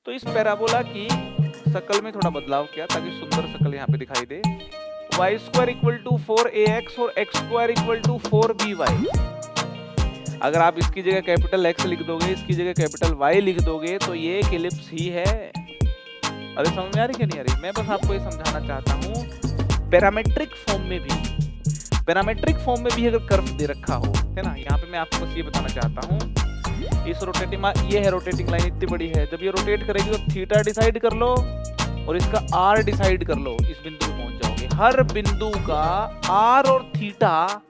तो इस पैराबोला की शक्ल में थोड़ा बदलाव किया ताकि सुंदर शक्ल यहाँ पे दिखाई दे। Y square equal to 4ax और x square equal to 4by। अगर आप इसकी जगह कैपिटल एक्स लिख दोगे, इसकी जगह कैपिटल वाई लिख दोगे, तो ये एक एलिप्स ही है। अरे समझ में आ रही कि नहीं आ रही? मैं बस आपको ये समझाना चाहता हूँ पैरामेट्रिक फॉर्म में भी अगर कर्व दे रखा हो, है ना, यहाँ पे मैं आपको बस ये बताना चाहता हूँ, इस रोटेटिंग, ये है रोटेटिंग लाइन, इतनी बड़ी है, जब ये रोटेट करेगी तो थीटा डिसाइड कर लो और इसका आर डिसाइड कर लो, इस बिंदु पे पहुंच जाओगे। हर बिंदु का आर और theta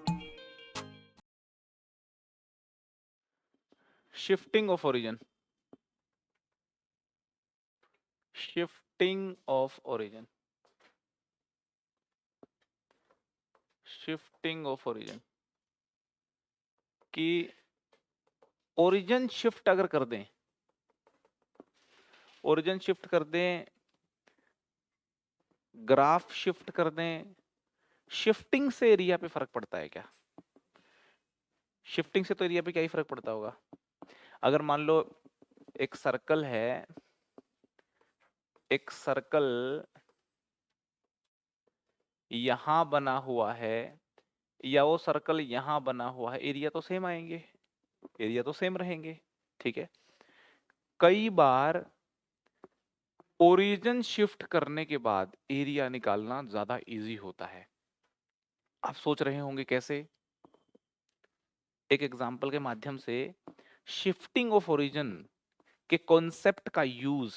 shifting of origin, shifting of origin, shifting of origin की ओरिजिन शिफ्ट अगर कर दें, ओरिजिन शिफ्ट कर दें, ग्राफ शिफ्ट कर दें, शिफ्टिंग से एरिया पे फर्क पड़ता है क्या? शिफ्टिंग से तो एरिया पे क्या ही फर्क पड़ता होगा? अगर मान लो एक सर्कल है, एक सर्कल यहां बना हुआ है या वो सर्कल यहां बना हुआ है, एरिया तो सेम आएंगे, एरिया तो सेम रहेंगे, ठीक है। कई बार ओरिजिन शिफ्ट करने के बाद एरिया निकालना ज्यादा इजी होता है। आप सोच रहे होंगे कैसे? एक एग्जांपल के माध्यम से शिफ्टिंग ऑफ ओरिजिन के कॉन्सेप्ट का यूज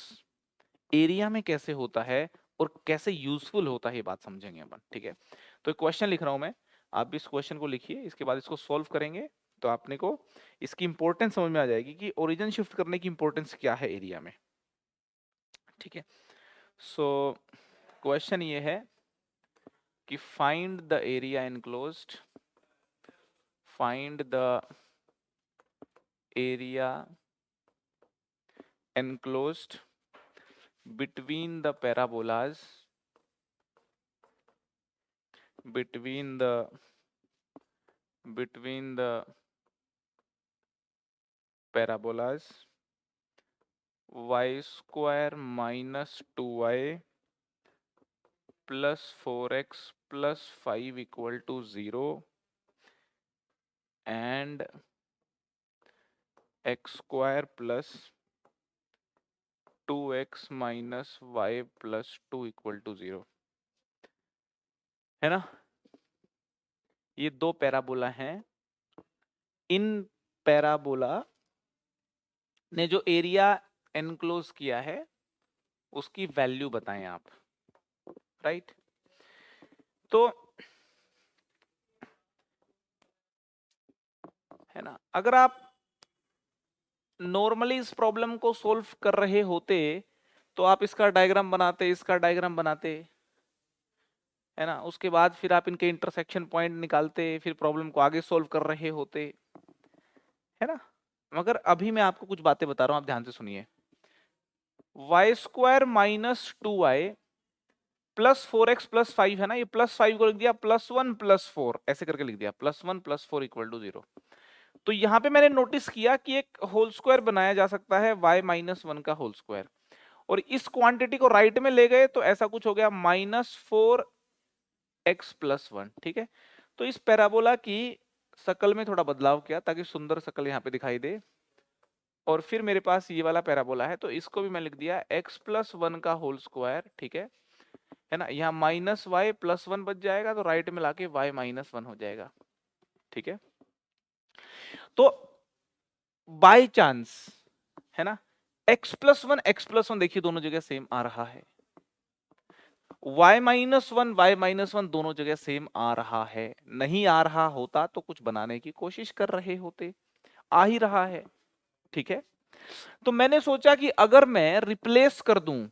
एरिया में कैसे होता है और कैसे यूजफुल होता है, ये बात समझेंगे अपन, ठीक है। तो एक क्वेश्चन लिख रहा हूं मैं, आप भी इस क्वेश्चन को लिखिए, इसके बाद इसको सॉल्व करेंगे तो आपने को इसकी इंपॉर्टेंस समझ में आ जाएगी कि ओरिजिन शिफ्ट करने की इंपॉर्टेंस क्या है एरिया में, ठीक है। सो क्वेश्चन ये है कि find the area enclosed, find the area enclosed between the parabolas, between the parabolas y square minus 2y plus 4x plus 5 equal to 0 and x square plus 2x minus y plus 2 equal to 0, है ना। ये दो parabola हैं, इन parabola ने जो area enclose किया है उसकी वैल्यू बताएं आप, राइट। तो है ना, अगर आप नॉर्मली इस प्रॉब्लम को सोल्व कर रहे होते तो आप इसका डायग्राम बनाते, इसका डायग्राम बनाते, है ना, उसके बाद फिर आप इनके इंटरसेक्शन पॉइंट निकालते, फिर प्रॉब्लम को आगे सोल्व कर रहे होते, है ना। मगर अभी मैं आपको कुछ बातें बता रहा हूं, आप ध्यान से सुनिए। Y square minus 2y plus 4x plus 5 है ना, ये प्लस 5 को लिख दिया प्लस 1 प्लस 4, ऐसे करके लिख दिया प्लस 1 प्लस 4 इक्वल टू 0। तो यहां पे मैंने नोटिस किया कि एक होल स्क्वायर बनाया जा सकता है y माइनस 1 का होल स्क्वायर, और इस क्वांटिटी को राइट में ले गए तो ऐसा कुछ हो गया माइनस 4x प्लस 1, ठीक है। तो इस पैराबोला की शक्ल में थोड़ा बदलाव किया ताकि सुंदर शक्ल यहाँ पे दिखाई दे, और फिर मेरे पास ये वाला पैराबोला है तो इसको भी मैं लिख दिया x प्लस 1 का होल स्क्वायर, ठीक है ना। यहाँ माइनस y प्लस 1 बच जाएगा तो राइट में लाके y माइनस 1 हो जाएगा, ठीक है। तो बाय चांस, है ना, x प्लस 1 देखिए दोनों जगह सेम आ रहा है, y माइनस 1 दोनों जगह सेम आ रहा है। नहीं आ रहा होता तो कुछ बनाने की कोशिश कर रहे होते, आ ही रहा है, ठीक है। तो मैंने सोचा कि अगर मैं रिप्लेस कर दूं,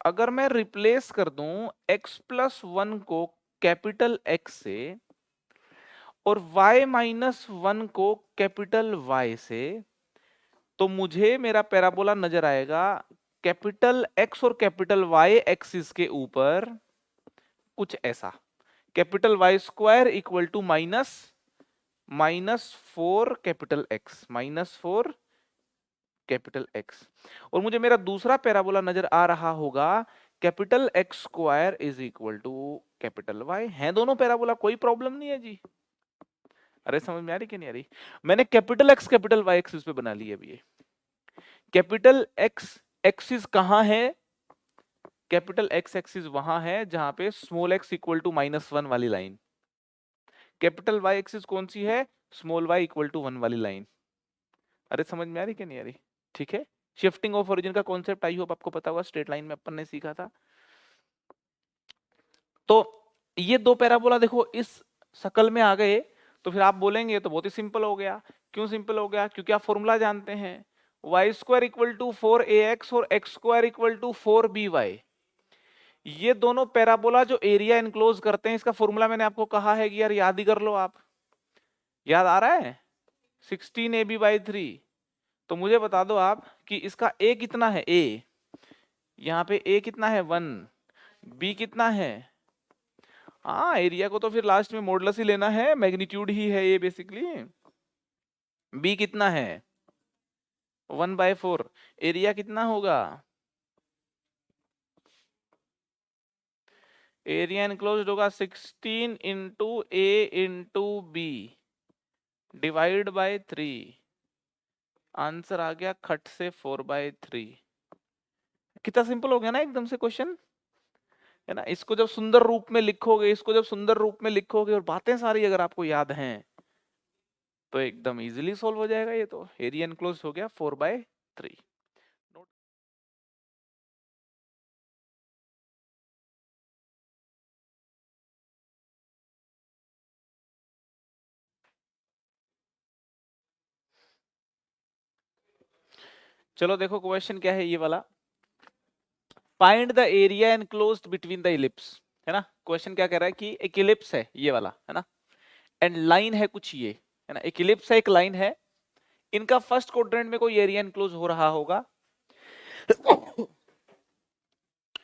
अगर मैं रिप्लेस कर दूं x प्लस 1 को कैपिटल X से और y माइनस 1 को कैपिटल Y से, तो मुझे मेरा पैराबोला नजर आएगा कैपिटल X और कैपिटल Y एक्सिस के ऊपर कुछ ऐसा, capital Y square equal to minus 4 capital X, minus 4 capital X, और मुझे मेरा दूसरा पैराबोला नजर आ रहा होगा capital X square is equal to capital Y. है दोनों पैराबोला, कोई प्रॉब्लम नहीं है जी। अरे समझ में आ रही कि नहीं आ रही? मैंने capital X capital Y axis पे बना ली है अभी। कैपिटल एक्स एक्सिस कहां है? कैपिटल एक्स एक्सिस वहां है जहां पे स्मॉल एक्स इक्वल टू -1 वाली लाइन। कैपिटल वाई एक्सिस कौन सी है? स्मॉल वाई इक्वल टू 1 वाली लाइन। अरे समझ में आ रही कि नहीं आ रही? ठीक है, शिफ्टिंग ऑफ ओरिजिन का कॉन्सेप्ट आई होप आपको पता होगा, स्ट्रेट लाइन में अपन ने सीखा था। तो ये दो पैराबोला देखो इस शकल में आ गए, तो फिर आप बोलेंगे तो बहुत ही सिंपल हो गया। क्यों सिंपल हो गया? क्योंकि आप फॉर्मूला जानते हैं, Y square equal to 4ax और x square equal to 4by। ये दोनों पैराबोला जो एरिया इनक्लोज करते हैं, इसका फॉर्मूला मैंने आपको कहा है कि यार याद ही कर लो आप। याद आ रहा है? 16ab/3। तो मुझे बता दो आप कि इसका a कितना है? a यहाँ पे a कितना है? 1। b कितना है? हाँ, एरिया को तो फिर लास्ट में मॉडुलस ही लेना है, मैग्नीट्यूड ही है ये बेसिकली। b कितना है? 1/4। एरिया कितना होगा? एरिया इनक्लोज्ड होगा 16 into a into b divide by 3। Answer आ गया खट से 4/3। कितना सिंपल हो गया ना एकदम से क्वेश्चन, है ना? इसको जब सुंदर रूप में लिखोगे, इसको जब सुंदर रूप में लिखोगे और बातें सारी अगर आपको याद हैं तो एकदम इजीली सॉल्व हो जाएगा ये। तो एरिया इनक्लोज हो गया 4/3। चलो देखो क्वेश्चन क्या है ये वाला, find the area enclosed between the ellipse. है ना? क्वेश्चन क्या कह रहा है कि एक इलिप्स है ये वाला, है ना, एंड लाइन है कुछ ये, है ना, एक इलिप्स है, एक लाइन है, इनका फर्स्ट क्वाड्रेंट में कोई एरिया एनक्लोज हो रहा होगा,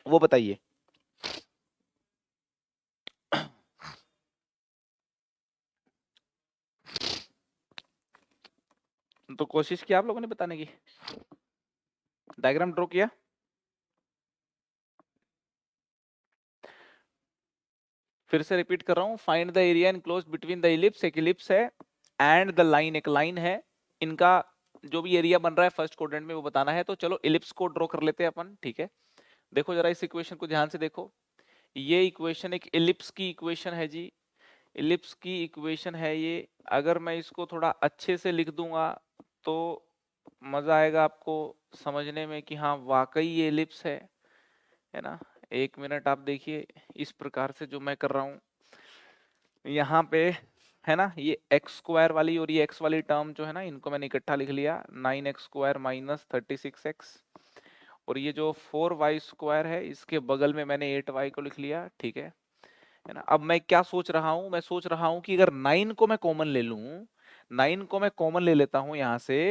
वो बताइए। तो कोशिश की आप लोगों ने बताने की, डायग्राम ड्रॉ किया? फिर से रिपीट कर रहा हूं, find the area enclosed between the ellipse, एक इलिप्स है, एंड द लाइन, एक लाइन है, इनका जो भी एरिया बन रहा है फर्स्ट क्वाड्रेंट में वो बताना है। तो चलो इलिप्स को ड्रॉ कर लेते हैं अपन, ठीक है? देखो जरा इस इक्वेशन को ध्यान से देखो, ये इक्वेशन एक इलिप्स की इक्वेशन है जी, इलिप्स की इक्वेशन है ये। अगर मैं इसको थोड़ा अच्छे से लिख दूंगा तो मजा आएगा आपको समझने में कि हाँ वाकई ये इलिप्स है ना? एक मिनट आप देखिए, इस प्रकार से जो मैं कर रहा हूं यहाँ पे, है ना, ये एक्स स्क्वायर वाली और ये एक्स वाली टर्म जो है ना, इनको मैंने इकट्ठा लिख लिया, 9x² माइनस 36x, और ये जो 4y² है इसके बगल में मैंने 8y को लिख लिया, ठीक है ना? अब मैं क्या सोच रहा हूं, मैं सोच रहा हूं कि अगर 9 को मैं कॉमन ले लूं, 9 को मैं कॉमन ले लेता हूं यहाँ से,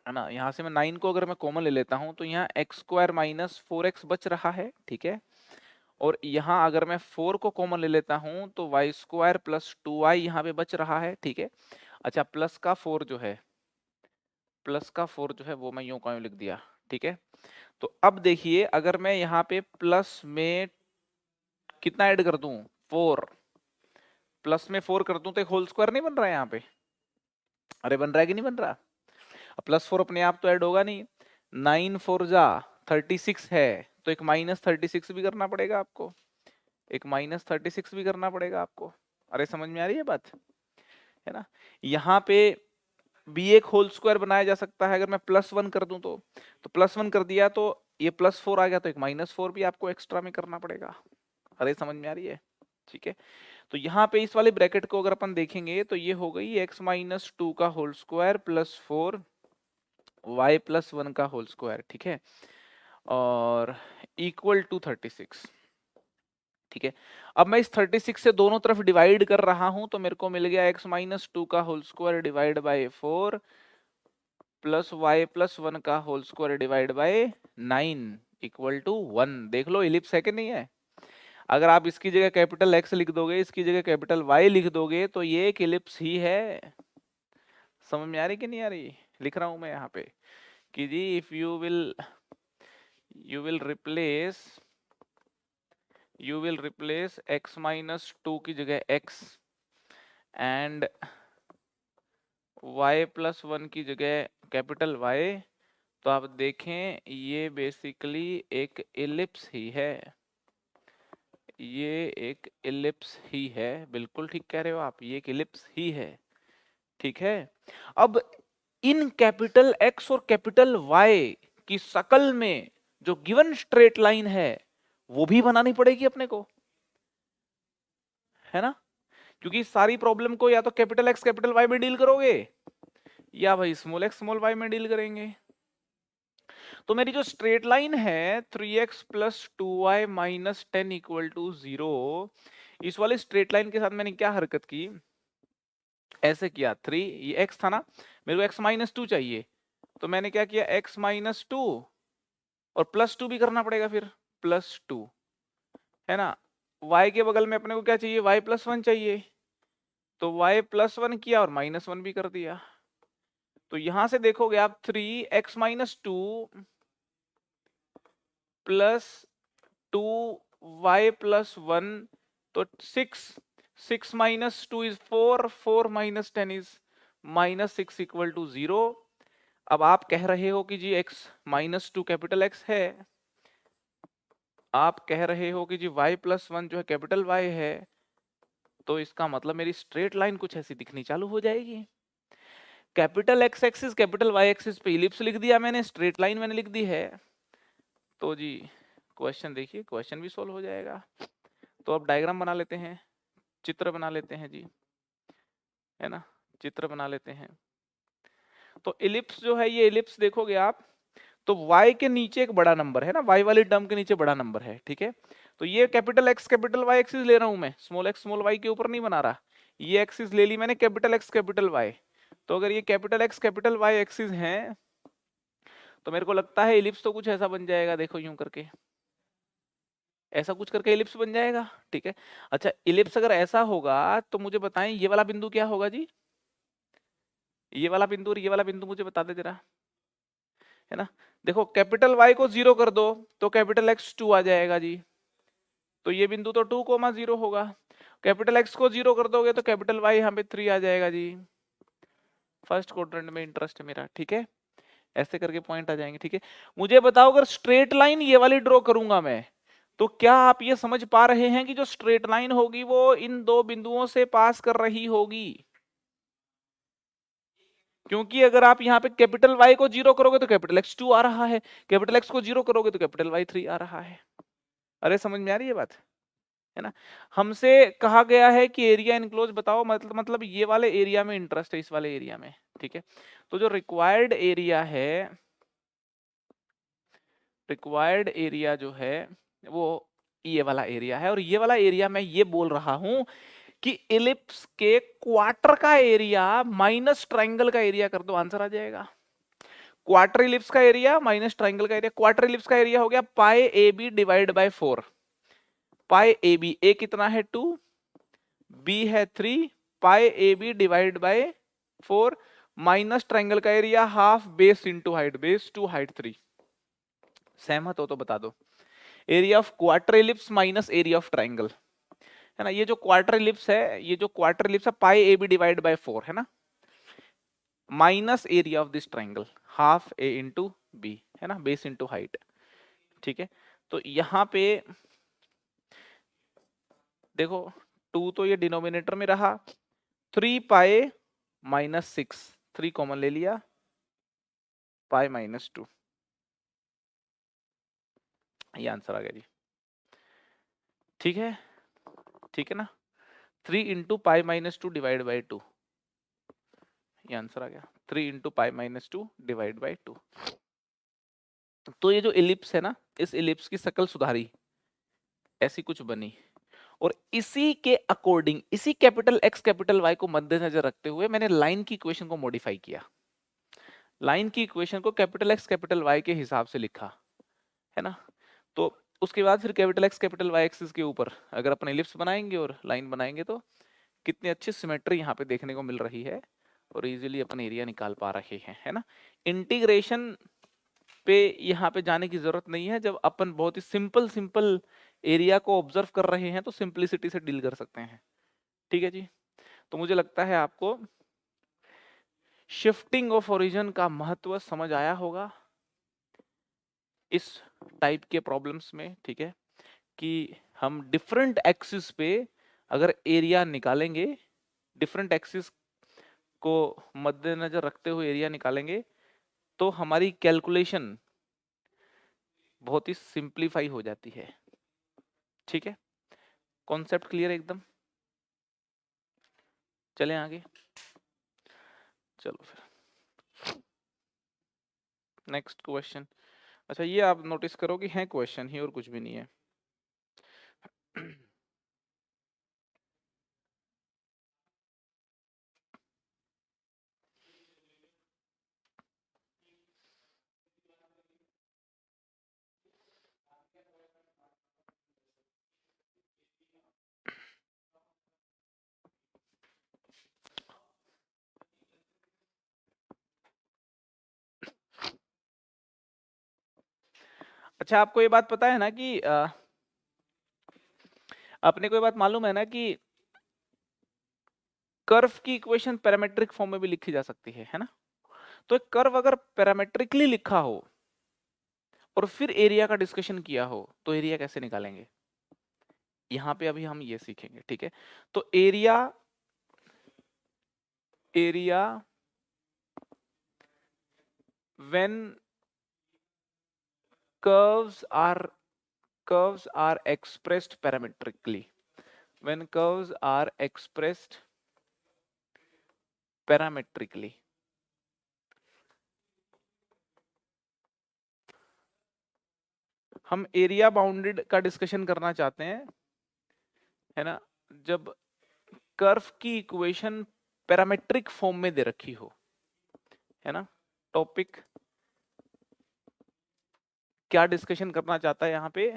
है ना, यहाँ से मैं 9 को अगर मैं कॉमन ले लेता हूं तो यहाँ x² माइनस 4x बच रहा है, ठीक है? और यहाँ अगर मैं 4 को कॉमन ले लेता हूं तो y² प्लस 2y यहाँ पे बच रहा है, ठीक है? अच्छा, प्लस का 4 जो है, प्लस का 4 जो है वो मैं यूं का यूं लिख दिया, ठीक है? तो अब देखिए अगर मैं यहाँ पे प्लस में कितना ऐड कर दूं, 4, प्लस में 4 कर दूं तो एक होल स्क्वायर नहीं बन रहा है यहाँ पे? अरे बन रहा है कि नहीं बन रहा? +4 अपने आप तो ऐड होगा नहीं, 9 4 जा 36 है, तो एक -36 भी करना पड़ेगा आपको, एक -36 भी करना पड़ेगा आपको। अरे समझ में आ रही है बात, है ना? यहाँ पे भी एक होल स्क्वायर बनाया जा सकता है अगर मैं +1 कर दूं तो +1 कर दिया तो ये +4 आ गया, तो एक -4 भी आपको एक्स्ट्रा में करना पड़ेगा। अरे समझ में आ रही है? ठीक है, तो यहाँ पे इस वाले ब्रैकेट को अगर अपन देखेंगे तो ये हो गई x-2 का होल स्क्वायर प्लस 4 y+1 का होल स्क्वायर, ठीक है, और इक्वल टू 36, ठीक है? अब मैं इस 36 से दोनों तरफ डिवाइड कर रहा हूं तो मेरे को मिल गया x-2 का whole square divide by 4 plus y+1 का whole square divide by 9 equal to 1। देख लो इलिप्स है कि नहीं है? अगर आप इसकी जगह कैपिटल एक्स लिख दोगे, इसकी जगह कैपिटल वाई लिख दोगे तो ये एक इलिप्स ही है। समझ में आ रही कि नहीं आ रही? लिख रहा हूं मैं यहाँ पे, कि जी if you will replace x minus 2 की जगह x एंड y प्लस 1 की जगह कैपिटल Y, तो आप देखें ये बेसिकली एक एलिप्स ही है, ये एक एलिप्स ही है। बिल्कुल ठीक कह रहे हो आप, ये एक एलिप्स ही है। ठीक है, अब इन कैपिटल X और कैपिटल Y की शकल में जो गिवन स्ट्रेट लाइन है वो भी बनानी पड़ेगी अपने को, है ना, क्योंकि सारी प्रॉब्लम को या तो कैपिटल X कैपिटल Y में डील करोगे या भाई स्मॉल x स्मॉल y में डील करेंगे। तो मेरी जो स्ट्रेट लाइन है 3x plus 2y minus 10 equal to 0, इस वाले स्ट्रेट लाइन के साथ मैंने क्या हरकत की, ऐसे किया 3, ये x था ना, मेरे को x माइनस 2 चाहिए, तो मैंने क्या किया x माइनस 2 और प्लस 2 भी करना पड़ेगा फिर प्लस 2, है ना। y के बगल में अपने को क्या चाहिए, y प्लस 1 चाहिए, तो y प्लस 1 किया और माइनस 1 भी कर दिया। तो यहां से देखोगे आप 3x minus 2 plus 2y plus 1, तो 6 minus 2 is 4 minus 10 is minus 6 equal to 0। अब आप कह रहे हो कि जी x माइनस 2 कैपिटल X है, आप कह रहे हो कि जी y प्लस 1 जो है कैपिटल Y है, तो इसका मतलब मेरी स्ट्रेट लाइन कुछ ऐसी दिखनी चालू हो जाएगी। Capital X axis capital Y axis पे इलिप्स लिख दिया मैंने, स्ट्रेट लाइन मैंने लिख दी है, तो जी क्वेश्चन देखिए, क्वेश्चन भी सोल्व हो जाएगा। तो अब डायग्राम बना लेते हैं, चित्र बना लेते हैं जी, है ना, चित्र बना लेते हैं। तो इलिप्स जो है, ये इलिप्स देखोगे आप तो y के नीचे एक बड़ा नंबर है ना, y वाली टर्म के नीचे बड़ा नंबर है, ठीक है। तो ये capital X capital Y axis ले रहा हूं मैं, स्मॉल x स्मॉल y के ऊपर नहीं बना रहा, ये एक्सिस ले ली मैंने कैपिटल X कैपिटल Y। तो अगर ये capital X capital Y axis हैं, तो मेरे को लगता है इलिप्स तो कुछ ऐसा बन जाएगा, देखो यूं करके, ऐसा कुछ करके इलिप्स बन जाएगा, ठीक है। अच्छा, इलिप्स अगर ऐसा होगा तो मुझे बताएं ये वाला बिंदु क्या होगा जी, ये वाला बिंदु और ये वाला बिंदु मुझे बता दे जरा, है ना। देखो कैपिटल Y को 0 कर दो तो कैपिटल X 2 आ जाएगा जी, तो ये बिंदु तो 2,0 होगा। कैपिटल X को 0 कर दोगे तो कैपिटल Y यहाँ पे 3 आ जाएगा जी। फर्स्ट क्वाड्रेंट में इंटरेस्ट है मेरा, ठीक है, ऐसे करके पॉइंट आ जाएंगे, ठीक है। मुझे बताओ अगर स्ट्रेट लाइन ये वाली ड्रॉ करूंगा मैं, तो क्या आप ये समझ पा रहे हैं कि जो स्ट्रेट लाइन होगी वो इन दो बिंदुओं से पास कर रही होगी, क्योंकि अगर आप यहाँ पे कैपिटल Y को 0 करोगे तो कैपिटल X 2 आ रहा है, कैपिटल X को 0 करोगे तो कैपिटल Y 3 आ रहा है। अरे समझ में आ रही है बात, है ना। हमसे कहा गया है कि एरिया इनक्लोज बताओ, मतलब ये वाले एरिया में इंटरेस्ट है, इस वाले एरिया में, ठीक है। तो जो रिक्वायर्ड एरिया है, रिक्वायर्ड एरिया जो है वो ये वाला एरिया है, और ये वाला एरिया मैं ये बोल रहा हूं कि इलिप्स के क्वार्टर का एरिया माइनस ट्राइंगल का एरिया कर दो, आंसर आ जाएगा। क्वार्टर इलिप्स का एरिया माइनस ट्राइंगल का एरिया, क्वार्टर इलिप्स का एरिया हो गया pi A B divide by 4, pi A B, A कितना है 2, बी है 3, pi A B divide by 4 minus triangle का area half base into height, base two height 3। सहमत हो तो बता दो, area of quarter ellipse minus area of triangle, है ना। ये जो क्वार्टर इलिप्स है, ये जो क्वार्टर इलिप्स है pi A B divide by 4 है ना, minus area of this triangle half A into B, है ना, बेस इंटू हाइट, ठीक है। तो यहां पे देखो 2 तो ये डिनोमिनेटर में रहा, 3 पाई माइनस 6, 3 कॉमन ले लिया, पाई माइनस 2, ये आंसर आ गया जी, ठीक है, ठीक है ना। 3 into pi minus 2 divide by 2, ये आंसर आ गया, 3 into pi minus 2 divide by 2। तो ये जो इलिप्स है ना, इस इलिप्स की शक्ल सुधारी, ऐसी कुछ बनी, और इसी के अकॉर्डिंग, इसी कैपिटल X कैपिटल Y को मद्देनजर रखते हुए मैंने लाइन की इक्वेशन को मॉडिफाई किया, लाइन की इक्वेशन को कैपिटल X कैपिटल Y के हिसाब से लिखा, है ना। तो उसके बाद फिर capital X capital Y axis के ऊपर अगर अपन इलिप्स बनाएंगे और लाइन बनाएंगे तो कितनी अच्छी सिमेट्री यहाँ पे देखने को मिल रही है, और इजीली अपन एरिया निकाल पा रहे हैं, है ना। इंटीग्रेशन पे यहाँ पे जाने की जरूरत नहीं है। जब अपन बहुत ही सिंपल एरिया को ऑब्जर्व कर रहे हैं तो सिंप्लिसिटी से डील कर सकते हैं। ठीक है जी। तो मुझे लगता है आपको शिफ्टिंग ऑफ ओरिजिन का महत्व समझ आया होगा इस टाइप के प्रॉब्लम्स में। ठीक है, कि हम डिफरेंट एक्सिस पे अगर एरिया निकालेंगे, डिफरेंट एक्सिस को मद्देनजर रखते हुए एरिया निकालेंगे तो हमारी कैलकुलेशन बहुत ही सिंप्लीफाई हो जाती है। ठीक है, कॉन्सेप्ट क्लियर एकदम। चलें आगे। चलो फिर नेक्स्ट क्वेश्चन। अच्छा, ये आप नोटिस करो कि है क्वेश्चन ही और कुछ भी नहीं है। अच्छा, आपको ये बात पता है ना कि अपने को ये बात मालूम है ना कि कर्व की इक्वेशन पैरामेट्रिक फॉर्म में भी लिखी जा सकती है ना। तो एक कर्व अगर पैरामेट्रिकली लिखा हो और फिर एरिया का डिस्कशन किया हो तो एरिया कैसे निकालेंगे, यहां पे अभी हम ये सीखेंगे। ठीक है, तो area when curves are expressed parametrically, when curves are expressed parametrically, हम एरिया बाउंडेड का डिस्कशन करना चाहते हैं, है ना, जब कर्व की इक्वेशन पैरामेट्रिक फॉर्म में दे रखी हो, है ना। टॉपिक क्या डिस्कशन करना चाहता है यहाँ पे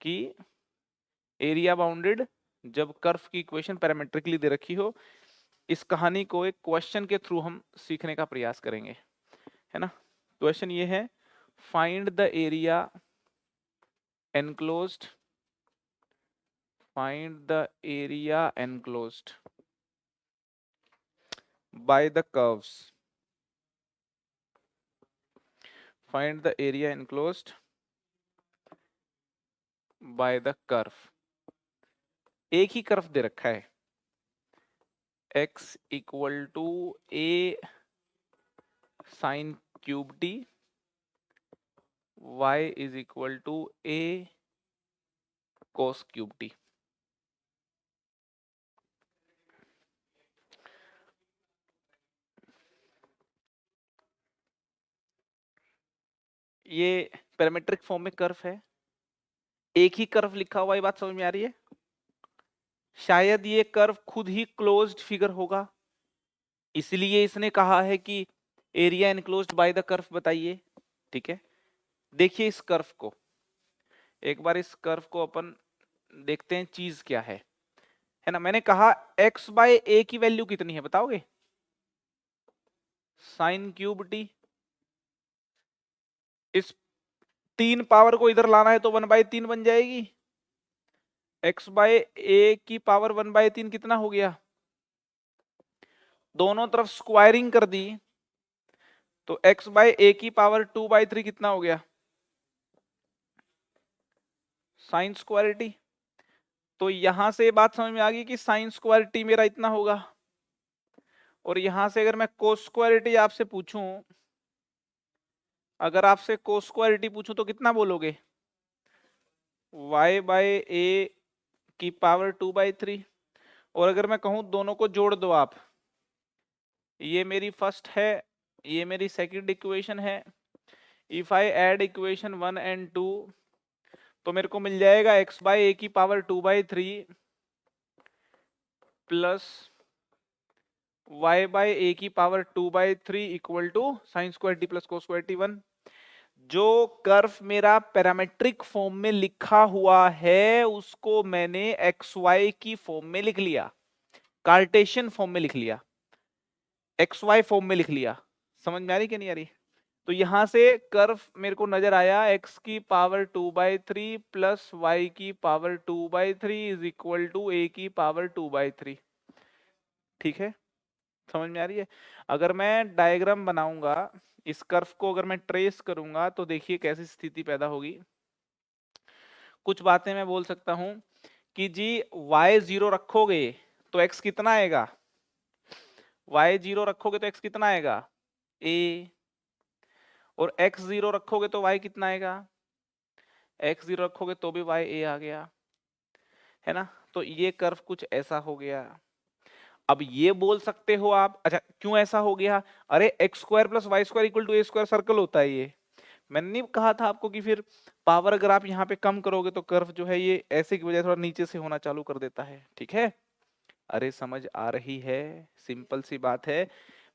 कि एरिया बाउंडेड जब कर्व की इक्वेशन पैरामेट्रिकली दे रखी हो। इस कहानी को एक क्वेश्चन के थ्रू हम सीखने का प्रयास करेंगे, है ना। क्वेश्चन ये है, find the area enclosed, find the area enclosed by the curves, find the area enclosed by the curve। एक ही कर्व दे रखा है, x equal to a sine cube t, y is equal to a cos cube t। ये parametric form में curve है, एक ही curve लिखा हुआ, ये बात समझ में आ रही है। शायद ये कर्व खुद ही क्लोज्ड फिगर होगा, इसलिए इसने कहा है कि area enclosed by the curve बताइए। ठीक है, देखिए इस कर्व को, एक बार इस कर्व को अपन देखते हैं चीज क्या है ना। मैंने कहा x बाय ए की वैल्यू कितनी है बताओगे, साइन क्यूब टी। इस 3 पावर को इधर लाना है तो 1/3 बन जाएगी। x बाय ए की पावर 1/3 कितना हो गया, दोनों तरफ स्क्वायरिंग कर दी तो x बाय ए की पावर 2/3 कितना हो गया, साइन स्क्वायर टी। तो यहां से बात समझ में आ गई कि साइन स्क्वायर टी मेरा इतना होगा। और यहां से अगर मैं कोस स्क्वायर टी आपसे पूछूं, अगर आपसे कोस स्क्वायर टी पूछूं तो कितना बोलोगे, y बाय ए की पावर 2/3। और अगर मैं कहूं दोनों को जोड़ दो आप, ये मेरी फर्स्ट है, ये मेरी सेकंड इक्वेशन है। If I add equation 1 and 2 तो मेरे को मिल जाएगा x बाय ए की power 2/3 plus y by A की power 2/3 equal to sine square T plus cos square T 1। जो कर्व मेरा पैरामेट्रिक फॉर्म में लिखा हुआ है उसको मैंने xy की फॉर्म में लिख लिया, कार्टेशियन फॉर्म में लिख लिया, xy फॉर्म में लिख लिया। समझ में आ रही कि नहीं आ रही? तो यहां से कर्व मेरे को नजर आया x की पावर 2/3 प्लस y की power 2/3 is equal to a की पावर 2/3। ठीक है, समझ में आ रही है? अगर मैं डायग्राम बनाऊंगा, इस कर्व को अगर मैं ट्रेस करूंगा तो देखिए कैसी स्थिति पैदा होगी। कुछ बातें मैं बोल सकता हूं कि जी y 0 रखोगे तो x कितना आएगा, y 0 रखोगे तो x कितना आएगा a, और x 0 रखोगे तो y कितना आएगा, x 0 रखोगे तो भी y a आ गया, है ना? तो ये कर्व कुछ ऐसा हो गया। अब ये बोल सकते हो आप, अच्छा क्यों ऐसा हो गया, अरे X square plus Y square equal to A square circle होता है ये। मैंने नहीं कहा था आपको कि फिर पावर अगर आप यहाँ पे कम करोगे तो कर्व जो है ये ऐसे की बजाय थोड़ा नीचे से होना चालू कर देता है। ठीक है, अरे समझ आ रही है, सिंपल सी बात है।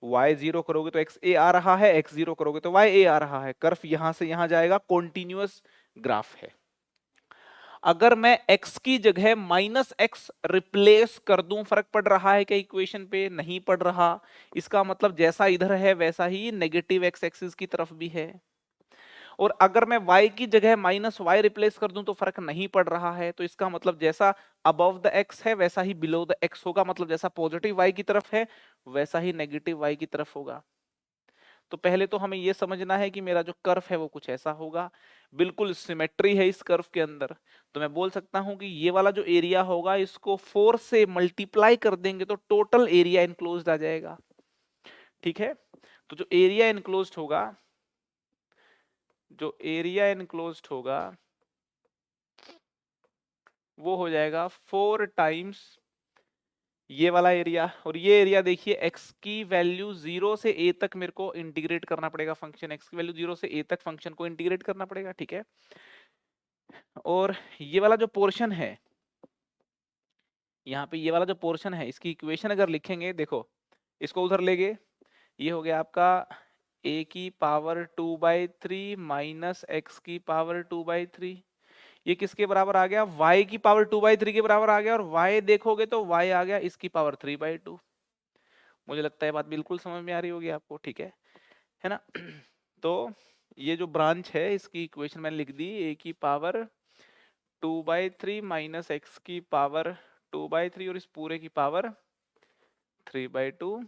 y 0 करोगे तो x a आ रहा है, x 0 करोगे तो y a आ रहा है, कर्व यहां से यहां जाएगा, कॉन्टिन्यूअस ग्राफ है। अगर मैं x की जगह -x रिप्लेस कर दूं, फर्क पड़ रहा है क्या इक्वेशन पे? नहीं पड़ रहा। इसका मतलब जैसा इधर है वैसा ही नेगेटिव x एक्सिस की तरफ भी है। और अगर मैं y की जगह -y रिप्लेस कर दूं तो फर्क नहीं पड़ रहा है। तो इसका मतलब जैसा अबव द x है वैसा ही बिलो द x होगा, मतलब जैसा पॉजिटिव y की तरफ है वैसा ही नेगेटिव y की तरफ होगा। तो पहले तो हमें यह समझना है कि मेरा जो कर्व है वो कुछ ऐसा होगा, बिल्कुल सिमेट्री है इस कर्व के अंदर। तो मैं बोल सकता हूं कि ये वाला जो एरिया होगा इसको 4 से मल्टीप्लाई कर देंगे तो टोटल एरिया इनक्लोज्ड आ जाएगा। ठीक है, तो जो एरिया इनक्लोज्ड होगा, जो एरिया इनक्लोज्ड होगा वो हो जाएगा 4 टाइम्स ये वाला एरिया। और ये एरिया देखिए x की वैल्यू 0 से a तक मेरे को इंटीग्रेट करना पड़ेगा, फंक्शन x की वैल्यू 0 से a तक फंक्शन को इंटीग्रेट करना पड़ेगा। ठीक है, और ये वाला जो पोर्शन है, यहाँ पे ये वाला जो पोर्शन है इसकी इक्वेशन अगर लिखेंगे, देखो इसको उधर ले गए, ये हो गया आपका a की पावर 2/3 माइनस x की पावर 2/3। ये किसके बराबर आ गया, y की पावर 2/3 के बराबर आ गया, और y देखोगे तो y आ गया इसकी पावर 3/2। मुझे लगता है बात बिल्कुल समझ में आ रही होगी आपको। ठीक है ना? तो ये जो ब्रांच है इसकी इक्वेशन मैंने लिख दी, a की पावर 2/3 माइनस एक्स की पावर 2/3 और इस पूरे की पावर 3/2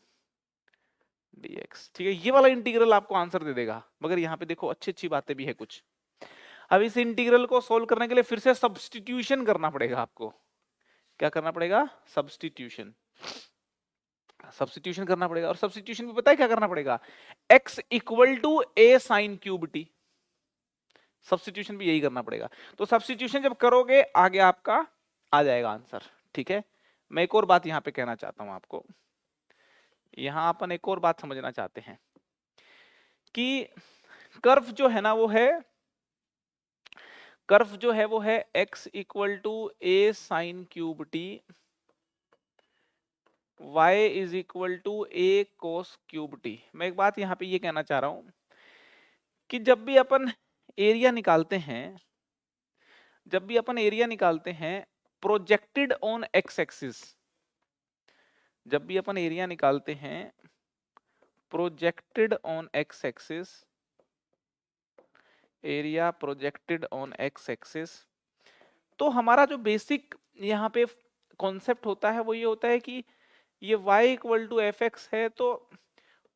dx। ठीक है, ये वाला इंटीग्रल आपको आंसर दे देगा। मगर यहाँ पे देखो अच्छी अच्छी बातें भी है कुछ। अब इस इंटीग्रल को सोल्व करने के लिए फिर से सब्स्टिट्यूशन करना पड़ेगा आपको। क्या करना पड़ेगा? सब्स्टिट्यूशन, सब्स्टिट्यूशन करना पड़ेगा। और सब्स्टिट्यूशन में पता है क्या करना पड़ेगा, x equal to a sine cube t। Substitution भी यही करना पड़ेगा। तो सब्स्टिट्यूशन जब करोगे आगे आपका आ जाएगा आंसर। ठीक है, मैं एक और बात यहां पे कहना चाहता हूं आपको, यहां अपन एक और बात समझना चाहते हैं कि कर्व जो है ना वो है, कर्व जो है वो है x equal to a sine cube t, y is equal to a cos cube t। मैं एक बात यहां पे ये कहना चाह रहा हूं कि जब भी अपन एरिया निकालते हैं, जब भी अपन एरिया निकालते हैं प्रोजेक्टेड ऑन एक्स एक्सिस, जब भी अपन एरिया निकालते हैं projected on x axis, area projected on x axis, तो हमारा जो बेसिक यहाँ पे कॉन्सेप्ट होता है वो ये होता है कि ये y equal to F X है, तो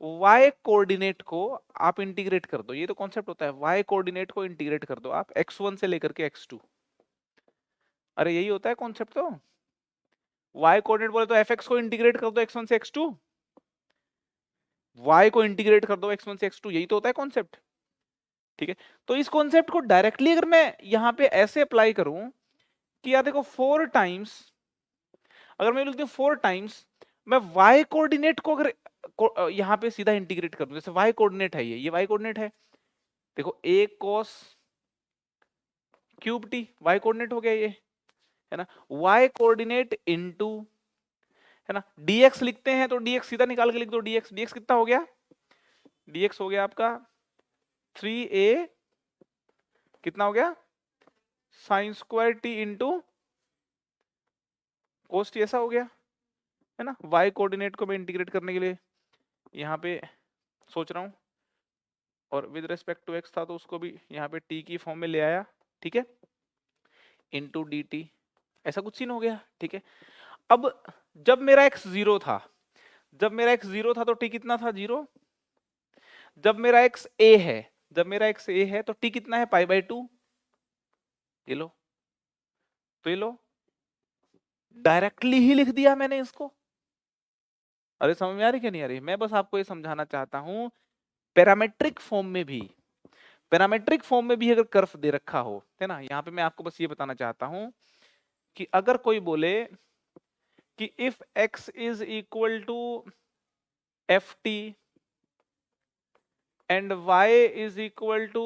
y कोऑर्डिनेट को आप इंटीग्रेट कर दो। ये तो कॉन्सेप्ट होता है, y कोऑर्डिनेट को इंटीग्रेट कर दो आप x1 से लेकर के x2। अरे यही होता है कॉन्सेप्ट। तो y कोऑर्डिनेट बोले तो fx को इंटीग्रेट कर दो x1 से x2, y को इंटीग्रेट कर दो x1 से x2, यही तो होता है कॉन्सेप्ट। ठीक है, तो इस कॉन्सेप्ट को डायरेक्टली अगर मैं यहां पे ऐसे अप्लाई करूं कि यार देखो 4 टाइम्स, अगर मैं लिखती हूँ 4 टाइम्स, मैं y कोऑर्डिनेट को अगर यहां पे सीधा इंटीग्रेट कर दूं, जैसे y कोऑर्डिनेट है, ये y कोऑर्डिनेट है, देखो a cos cube t y coordinate हो गया ये, है ना? y कोऑर्डिनेट इनटू, है ना, dx लिखते हैं तो dx सीधा निकाल के लिख दो, dx कितना हो गया, dx हो गया आपका 3a, कितना हो गया, sign square T into cos t, ऐसा हो गया, है ना? y कोऑर्डिनेट को मैं इंटीग्रेट करने के लिए यहाँ पे सोच रहा हूँ, और विद रिस्पेक्ट टू एक्स था तो उसको भी यहाँ पे टी की फॉर्म में ले आया, ठीक है, इंटू डी टी, ऐसा कुछ सीन हो गया, ठीक है। अब जब मेरा एक्स जीरो था, जब मेरा एक्स जीरो था तो टी कितना था, जीरो। जब मेरा एक्स ए है, जब मेरा एक्स ए है तो टी कितना है, पाई बाय 2। ये लो, तो ये लो, डायरेक्टली ही लिख दिया मैंने इसको। अरे समझ में आ रही क्या नहीं आ रही? मैं बस आपको ये समझाना चाहता हूं, पैरामेट्रिक फॉर्म में भी, पैरामेट्रिक फॉर्म में भी अगर कर्व दे रखा हो, है ना, यहाँ पे मैं आपको बस ये बताना चाहता हूं कि अगर कोई बोले कि if x is equal to F T and y is equal to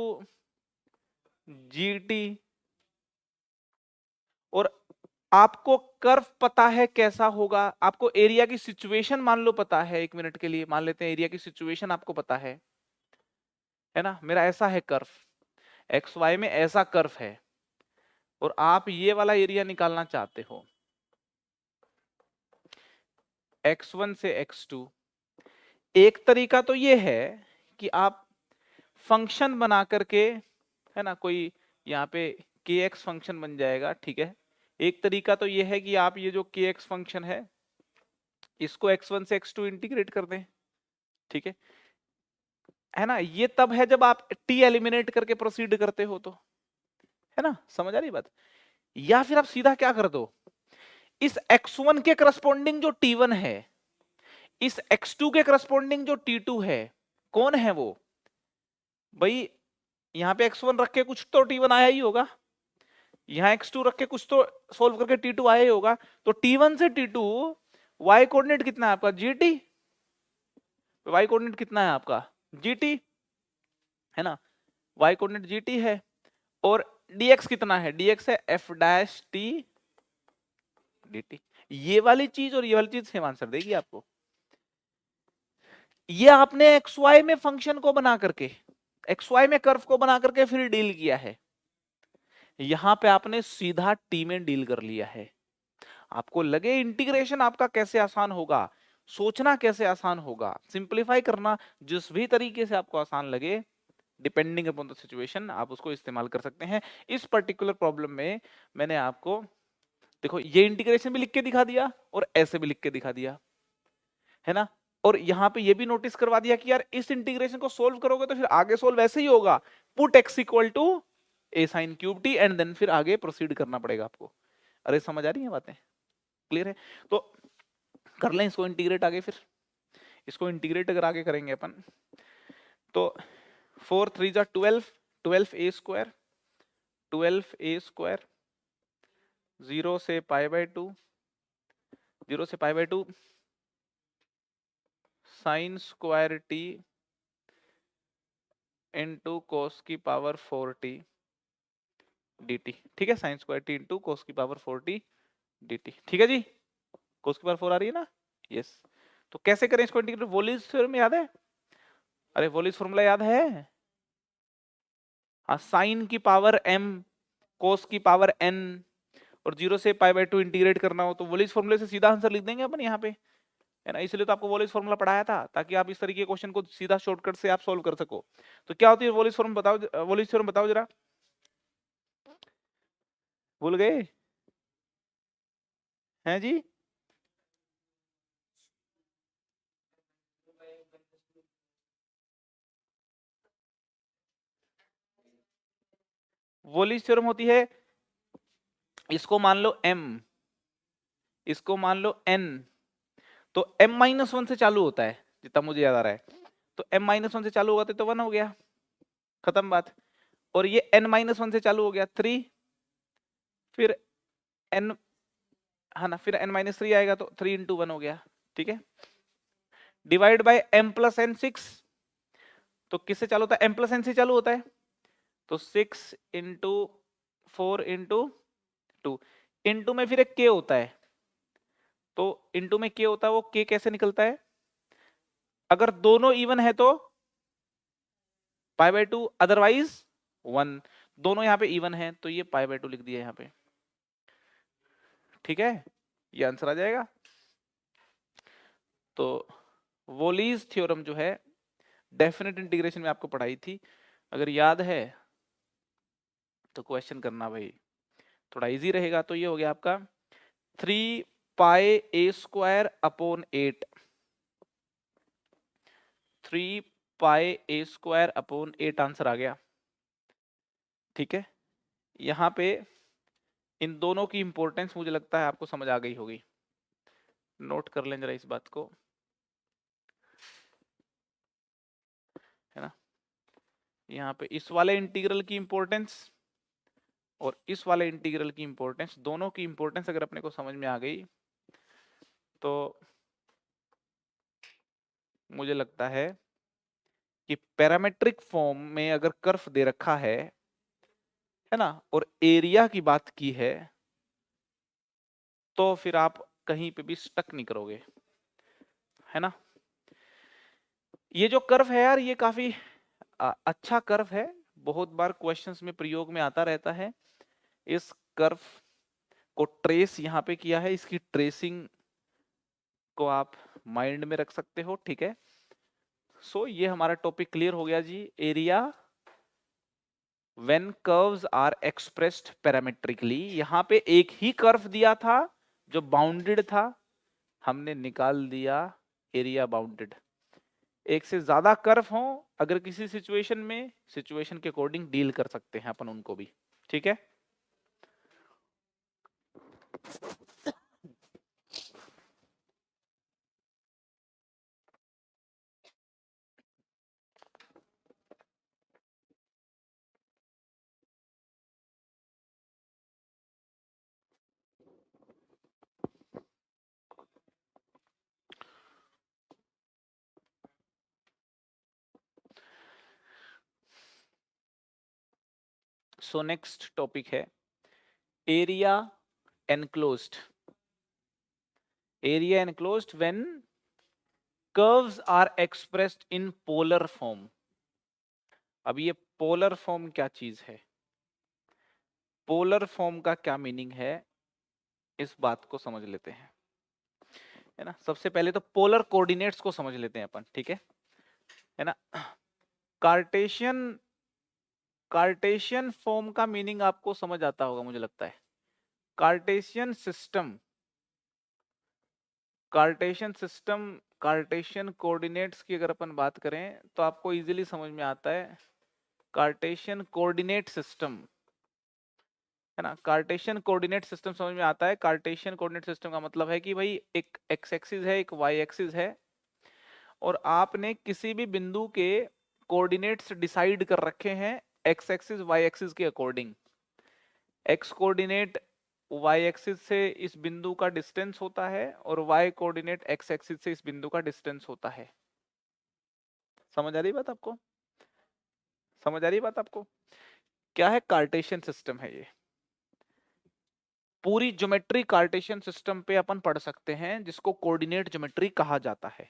G T, और आपको कर्व पता है कैसा होगा, आपको एरिया की सिचुएशन मान लो पता है, एक मिनट के लिए मान लेते हैं एरिया की सिचुएशन आपको पता है ना, मेरा ऐसा है कर्व, एक्स वाई में ऐसा कर्व है, और आप ये वाला एरिया निकालना चाहते हो x1 से x2। एक तरीका तो ये है कि आप फंक्शन बना करके, है ना, कोई यहाँ पे kx फंक्शन बन जाएगा, ठीक है। एक तरीका तो ये है कि आप ये जो kx फंक्शन है इसको x1 से x2 इंटीग्रेट कर दें, ठीक है ना। ये तब है जब आप t एलिमिनेट करके प्रोसीड करते हो तो, है ना, समझ आ रही बात। या फिर आप सीधा क्या कर दो, इस x1 के करस्पॉन्डिंग जो t1 है, इस x2 के करस्पॉन्डिंग जो t2 है, कौन है वो भाई, यहाँ पे x1 रख के कुछ तो t1 आया ही होगा, यहाँ x2 रख के कुछ तो सोल्व करके t2 आया ही होगा, तो t1 से t2 y कोऑर्डिनेट कितना है आपका, gt, y कोऑर्डिनेट कितना है आपका, gt, है ना, y कोऑर्डिनेट gt है, और dx कितना है, dx है f डैश t dt। ये वाली चीज और ये वाली चीज सेम आंसर देगी आपको। ये आपने एक्स वाई में फंक्शन को बना करके, एक्स वाई में कर्व को बना करके फिर डील किया है, यहां पे आपने सीधा टी में डील कर लिया है। आपको लगे इंटीग्रेशन आपका कैसे आसान होगा, सोचना कैसे आसान होगा, सिंपलीफाई करना जिस भी तरीके से आपको आसान लगे, डिपेंडिंग अपॉन द सिचुएशन आप उसको इस्तेमाल कर सकते हैं। इस पर्टिकुलर प्रॉब्लम में मैंने आपको देखो ये इंटीग्रेशन भी लिख के दिखा दिया और ऐसे भी लिख के दिखा दिया, है ना, और यहां पे ये भी नोटिस करवा दिया कि यार इस इंटीग्रेशन को सोल्व करोगे तो फिर आगे सोल्व ऐसे ही होगा, put x equal to a sin cube T and then फिर आगे प्रोसीड करना पड़ेगा आपको। अरे समझ आ रही है बातें, क्लियर है? तो कर लें इसको इंटीग्रेट आगे, फिर इसको इंटीग्रेट अगर आगे करेंगे अपन तो 4 3 जा 12, 12 a स्क्वायर, 12 a स्क्वायर, 0 से पाई बाय 2, 0 से pi by 2 sign square T into cos की पावर 4t dt, ठीक है, sign square T into cos की पावर 4t dt, ठीक है जी, कोस की पावर 4 आ रही है ना, यस। तो कैसे करें इसको इंटीग्रेट, वोलिज थ्योरम याद है, अरे वोलिज फॉर्मूला याद है, हाँ, साइन की पावर m कोस की पावर n और 0 से पाई बाय 2 इंटीग्रेट करना हो तो वोलिज फॉर्मूले से सीधा आंसर लिख देंगे अपन यहाँ पे, है ना। इसलिए तो आपको वोलिज फॉर्मूला पढ़ाया था ताकि आप इस तरीके के क्वेश्चन को सीधा शॉर्टकट से आप सोल्व कर सको। तो क्या होती है वोलिज फॉर्म बताओ, वोलिज थ्योरम बताओ जरा, भूल गए हैं जी? वोलिज थ्योरम होती है, इसको मान लो m, इसको मान लो n, तो m-1 से चालू होता है जितना मुझे याद आ रहा है, तो m-1 से चालू होगा तो 1 हो गया, खत्म बात। और ये n-1 से चालू हो गया 3, फिर n, हाँ ना, फिर n-3 आएगा तो 3 इंटू 1 हो गया, ठीक है, divide by m plus n 6, तो किससे चालू होता है, m प्लस n से चालू होता है, तो 6 इंटू 4 इंटू 2, इंटू में फिर एक k होता है, तो इंटू में k होता है, वो k कैसे निकलता है, अगर दोनों इवन है तो पाई बाय 2, अदरवाइज 1, दोनों यहाँ पे इवन है तो ये पाई बाय 2 लिख दिया यहाँ पे, ठीक है, ये आंसर आ जाएगा। तो वोलीज थ्योरम जो है डेफिनेट इंटीग्रेशन में आपको पढ़ाई थी, अगर याद है तो क्वेश्चन करना भाई, थोड़ा इजी रहेगा। तो ये हो गया आपका 3 पाई ए स्क्वायर अपॉन 8, 3 पाई ए स्क्वायर अपॉन 8 आंसर आ गया। ठीक है, यहाँ पे इन दोनों की इंपॉर्टेंस मुझे लगता है आपको समझ आ गई होगी, नोट कर लें जरा इस बात को, है ना। यहाँ पे इस वाले इंटीग्रल की इंपॉर्टेंस और इस वाले इंटीग्रल की इंपॉर्टेंस, दोनों की इंपॉर्टेंस अगर अपने को समझ में आ गई तो मुझे लगता है कि पैरामेट्रिक फॉर्म में अगर कर्व दे रखा है ना, और एरिया की बात की है, तो फिर आप कहीं पे भी स्टक नहीं करोगे, है ना। ये जो कर्व है यार, ये काफी अच्छा कर्व है, बहुत बार क्वेश्चंस में प्रयोग में आता रहता है। इस कर्व को ट्रेस यहाँ पे किया है, इसकी ट्रेसिंग को आप माइंड में रख सकते हो, ठीक है। सो ये हमारा टॉपिक क्लियर हो गया जी, area when curves are expressed parametrically. यहाँ पे एक ही कर्व दिया था जो बाउंडेड था, हमने निकाल दिया एरिया बाउंडेड। एक से ज्यादा कर्व हो अगर किसी सिचुएशन में, सिचुएशन के अकॉर्डिंग डील कर सकते हैं अपन उनको भी, ठीक है। सो नेक्स्ट टॉपिक है area enclosed. Area enclosed when curves are expressed in polar form. अब ये पोलर फॉर्म क्या चीज है, पोलर फॉर्म का क्या मीनिंग है, इस बात को समझ लेते हैं, है ना। सबसे पहले तो पोलर कोऑर्डिनेट्स को समझ लेते हैं अपन, ठीक है ना। कार्टेशियन, कार्टेशियन फॉर्म का मीनिंग आपको समझ आता होगा मुझे लगता है। Cartesian system, Cartesian system, Cartesian coordinates की अगर अपन बात करें तो आपको इजीली समझ में आता है, कार्टेशियन कोऑर्डिनेट सिस्टम, है ना। कार्टेशियन कोऑर्डिनेट सिस्टम समझ में आता है। कार्टेशियन कोऑर्डिनेट सिस्टम का मतलब है कि भाई एक एक्स एक्सिस है, एक वाई एक्सिस है, और आपने किसी भी बिंदु के कोऑर्डिनेट्स डिसाइड कर रखे हैं एक्स एक्सिस वाई एक्सिस के according. X coordinate Y axis से इस बिंदु का डिस्टेंस होता है और वाई कोऑर्डिनेट एक्स एक्सिस से इस बिंदु का डिस्टेंस होता है। समझ आ रही बात आपको, समझ आ रही बात आपको। क्या है कार्टेशियन सिस्टम है ये, पूरी ज्योमेट्री कार्टेशियन सिस्टम पे अपन पढ़ सकते हैं, जिसको कोऑर्डिनेट ज्योमेट्री कहा जाता है।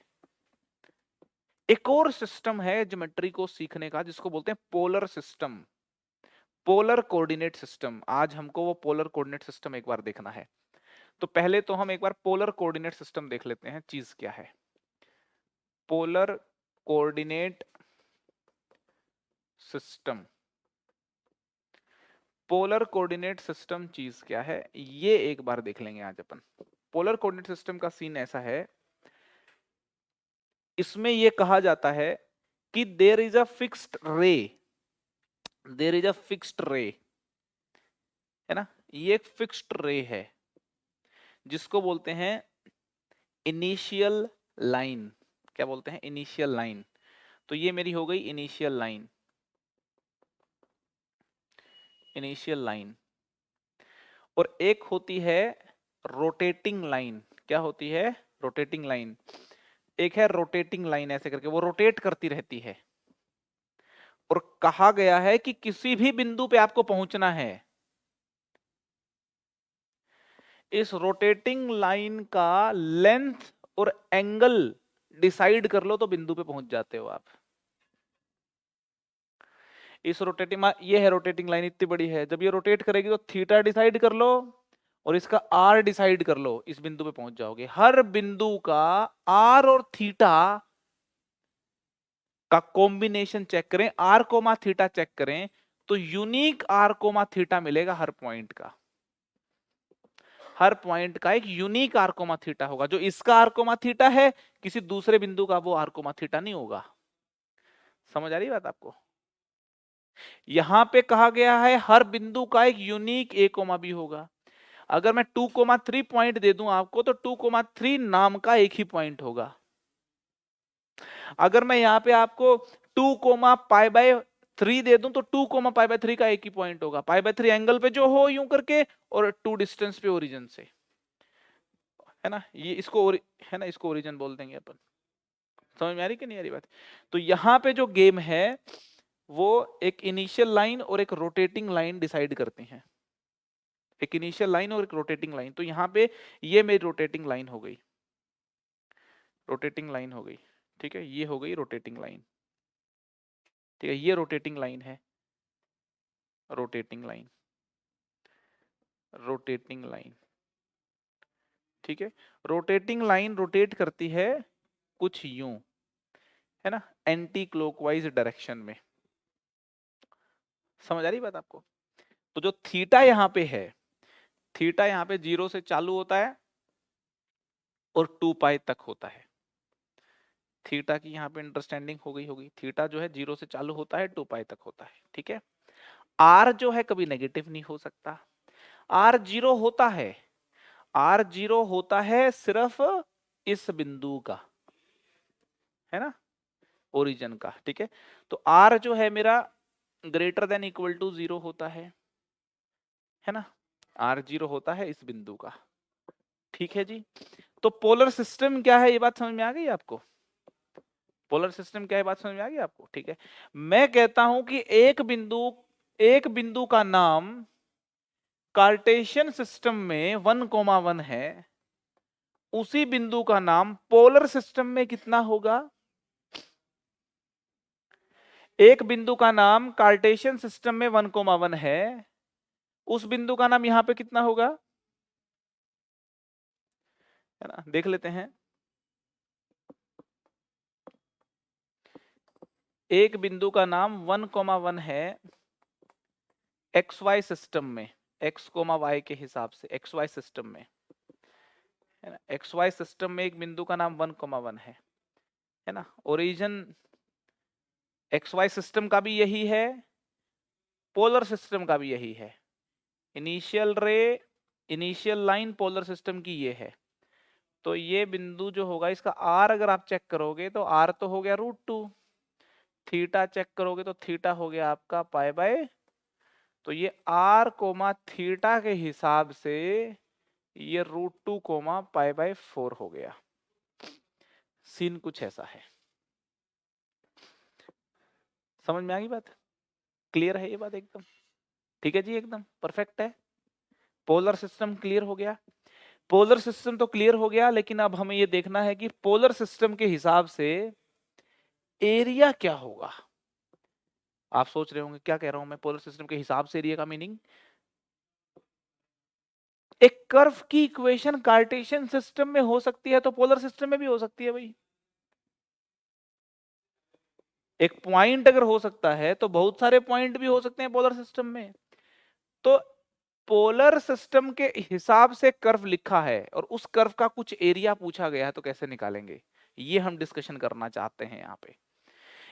एक और सिस्टम है ज्योमेट्री को सीखने का जिसको बोलते हैं polar system, polar coordinate system. आज हमको वो पोलर कोऑर्डिनेट सिस्टम एक बार देखना है। तो पहले तो हम एक बार पोलर कोऑर्डिनेट सिस्टम देख लेते हैं, चीज क्या है polar coordinate system. Polar coordinate system चीज क्या है ये एक बार देख लेंगे आज अपन। पोलर कोऑर्डिनेट सिस्टम का सीन ऐसा है, इसमें ये कहा जाता है कि देयर इज अ फिक्स्ड रे, देयर इज अ फिक्स्ड रे, है ना। ये एक फिक्स्ड रे है जिसको बोलते हैं इनिशियल लाइन। क्या बोलते हैं, इनिशियल लाइन। तो ये मेरी हो गई इनिशियल लाइन, इनिशियल लाइन। और एक होती है रोटेटिंग लाइन। क्या होती है, रोटेटिंग लाइन। एक है रोटेटिंग लाइन ऐसे करके, वो रोटेट करती रहती है। और कहा गया है कि किसी भी बिंदु पे आपको पहुंचना है, इस रोटेटिंग लाइन का लेंथ और एंगल डिसाइड कर लो तो बिंदु पे पहुंच जाते हो आप। इस रोटेटिंग, ये है रोटेटिंग लाइन इतनी बड़ी है, जब ये रोटेट करेगी तो थीटा डिसाइड कर लो और इसका आर डिसाइड कर लो, इस बिंदु पे पहुंच जाओगे। हर बिंदु का आर और थीटा का कॉम्बिनेशन चेक करें, आर कोमा थीटा चेक करें, तो यूनिक आर कोमा थीटा मिलेगा हर पॉइंट का। हर पॉइंट का एक यूनिक आर कोमा थीटा होगा। जो इसका आर कोमा थीटा है, किसी दूसरे बिंदु का वो आर कोमा थीटा नहीं होगा। समझ आ रही बात आपको? यहां पे कहा गया है हर बिंदु का एक यूनिक ए कोमा बी होगा। अगर मैं 2,3 पॉइंट दे दूं आपको, तो 2,3 नाम का एक ही पॉइंट होगा। अगर मैं यहां पे आपको 2,π/3 दे दूं, तो 2,π/3 का एक ही पॉइंट होगा। π/3 एंगल पे जो हो यूं करके, और 2 डिस्टेंस पे ओरिजिन से, है ना। ये इसको है ना, इसको ओरिजिन बोल देंगे अपन। समझ में आ रही कि नहीं आ रही बात? तो यहां पे जो गेम है वो एक इनिशियल लाइन और एक रोटेटिंग लाइन डिसाइड करते हैं। एक इनिशियल लाइन और एक रोटेटिंग लाइन। तो यहां पे ये मेरी रोटेटिंग लाइन हो गई, रोटेटिंग लाइन हो गई, ठीक है। ये हो गई रोटेटिंग लाइन, ठीक है। ये रोटेटिंग लाइन है, रोटेटिंग लाइन, रोटेटिंग लाइन, ठीक है। रोटेटिंग लाइन रोटेट करती है कुछ यूं, है ना, एंटी क्लॉकवाइज डायरेक्शन में। समझ आ रही बात आपको? तो जो थीटा यहां पे है, थीटा यहां पे 0 से चालू होता है और 2π तक होता है। थीटा की यहां पे अंडरस्टैंडिंग हो गई होगी। थीटा जो है 0 से चालू होता है, 2π तक होता है, ठीक है। आर जो है कभी नेगेटिव नहीं हो सकता। आर 0 होता है, आर 0 होता है सिर्फ इस बिंदु का, है ना, ओरिजिन का, ठीक है। तो आर जो है मेरा ग्रेटर देन इक्वल टू 0 होता है ना। आर 0 होता है इस बिंदु का, ठीक है जी। तो पोलर सिस्टम क्या है, ये बात समझ में आ गई आपको? पोलर सिस्टम क्या है, बात समझ में आ गई आपको? ठीक है। मैं कहता हूं कि एक बिंदु का नाम कार्टेशियन सिस्टम में 1,1 है, उसी बिंदु का नाम पोलर सिस्टम में कितना होगा? एक बिंदु का नाम कार्टेशियन सिस्टम में 1,1 है, उस बिंदु का नाम यहां पे कितना होगा, है ना। देख लेते हैं। एक बिंदु का नाम 1,1 है XY सिस्टम में, x, y के हिसाब से XY सिस्टम में, है ना। XY सिस्टम में एक बिंदु का नाम 1,1 है ना। ओरिजिन XY सिस्टम का भी यही है, पोलर सिस्टम का भी यही है। इनिशियल रे, इनिशियल लाइन पोलर सिस्टम की ये है। तो ये बिंदु जो होगा, इसका आर अगर आप चेक करोगे तो आर तो हो गया √2, थीटा चेक करोगे तो थीटा हो गया आपका π/, तो ये आर कोमा थीटा के हिसाब से ये √2 π/4 हो गया। सीन कुछ ऐसा है। समझ में आ गई बात? क्लियर है ये बात एकदम? ठीक है जी, एकदम परफेक्ट है। पोलर सिस्टम क्लियर हो गया। पोलर सिस्टम तो क्लियर हो गया, लेकिन अब हमें ये देखना है कि पोलर सिस्टम के हिसाब से एरिया क्या होगा। आप सोच रहे होंगे क्या कह रहा हूं मैं, पोलर सिस्टम के हिसाब से एरिया का मीनिंग, एक कर्व की इक्वेशन कार्टेशियन सिस्टम में हो सकती है तो पोलर सिस्टम में भी हो सकती है भाई। एक पॉइंट अगर हो सकता है तो बहुत सारे पॉइंट भी हो सकते हैं पोलर सिस्टम में। तो पोलर सिस्टम के हिसाब से कर्व लिखा है और उस कर्व का कुछ एरिया पूछा गया है, तो कैसे निकालेंगे, ये हम डिस्कशन करना चाहते हैं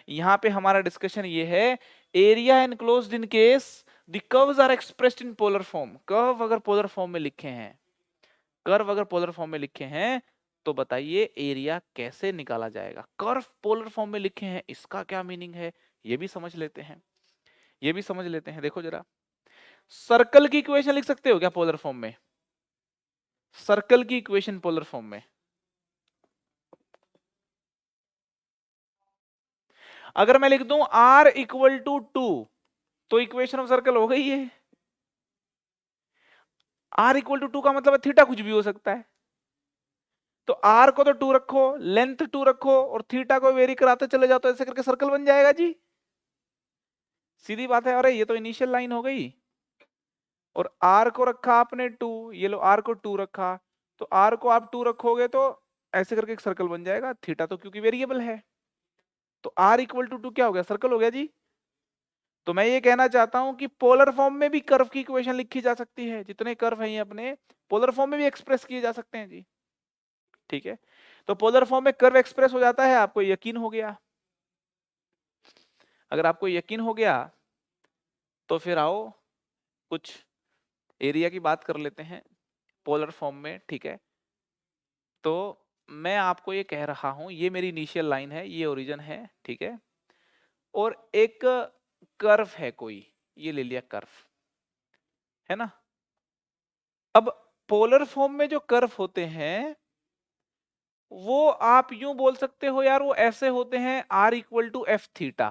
यहाँ पे हमारा डिस्कशन ये है, area enclosed in case the curves are expressed in polar form. Curve अगर पोलर फॉर्म में लिखे हैं, कर्व अगर पोलर फॉर्म में लिखे हैं, तो बताइए एरिया कैसे निकाला जाएगा। कर्व पोलर फॉर्म में लिखे हैं, इसका क्या मीनिंग है, ये भी समझ लेते हैं, ये भी समझ लेते हैं। देखो जरा, सर्कल की इक्वेशन लिख सकते हो क्या पोलर फॉर्म में? सर्कल की इक्वेशन पोलर फॉर्म में अगर मैं लिख दूं r = 2, तो इक्वेशन ऑफ सर्कल हो गई है। r = 2 का मतलब है थीटा कुछ भी हो सकता है। तो r को तो 2 रखो, लेंथ 2 रखो और थीटा को वेरी कराते चले जाओ, तो ऐसे करके सर्कल बन जाएगा जी। सीधी बात है। अरे ये तो इनिशियल लाइन हो गई, और r को रखा आपने 2, ये लो r को 2 रखा, तो r को आप 2 रखोगे तो ऐसे करके एक सर्कल बन जाएगा। थीटा तो क्योंकि वेरिएबल है, तो r इक्वल टू क्या हो गया, सर्कल हो गया जी। तो मैं ये कहना चाहता हूं कि पोलर फॉर्म में भी कर्व की इक्वेशन लिखी जा सकती है, जितने कर्व हैं ये अपने पोलर फॉर्म में भी एक्सप्रेस किए जा सकते हैं जी। ठीक है, तो पोलर फॉर्म में कर्व एक्सप्रेस हो जाता है, आपको यकीन हो गया। अगर आपको यकीन हो गया तो फिर आओ कुछ एरिया की बात कर लेते हैं पोलर फॉर्म में। ठीक है, तो मैं आपको ये कह रहा हूं, ये मेरी इनिशियल लाइन है, ये ओरिजिन है। ठीक है, और एक कर्व है कोई, ये ले लिया कर्व, है ना। अब पोलर फॉर्म में जो कर्व होते हैं वो आप यूं बोल सकते हो यार, वो ऐसे होते हैं r equal to F theta.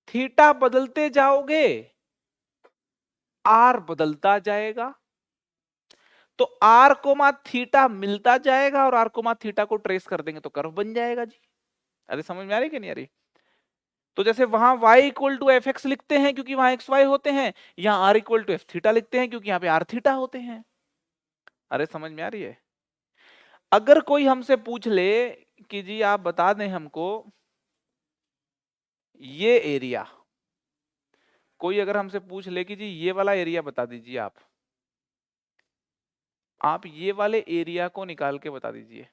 Theta बदलते जाओगे r बदलता जाएगा, तो r कोमा थीटा मिलता जाएगा और r कोमा थीटा को ट्रेस कर देंगे तो कर्व बन जाएगा जी। अरे समझ में आ रही कि नहीं आ रही? तो जैसे वहां y equal to F X लिखते हैं क्योंकि वहां एक्स वाई होते हैं, यहाँ r equal to F theta लिखते हैं क्योंकि यहाँ पे r थीटा होते हैं। अरे समझ में आ रही है? अगर कोई हमसे पूछ ले कि जी आप बता दें हमको ये एरिया, कोई अगर हमसे पूछ ले कि जी ये वाला एरिया बता दीजिए, आप ये वाले एरिया को निकाल के बता दीजिए,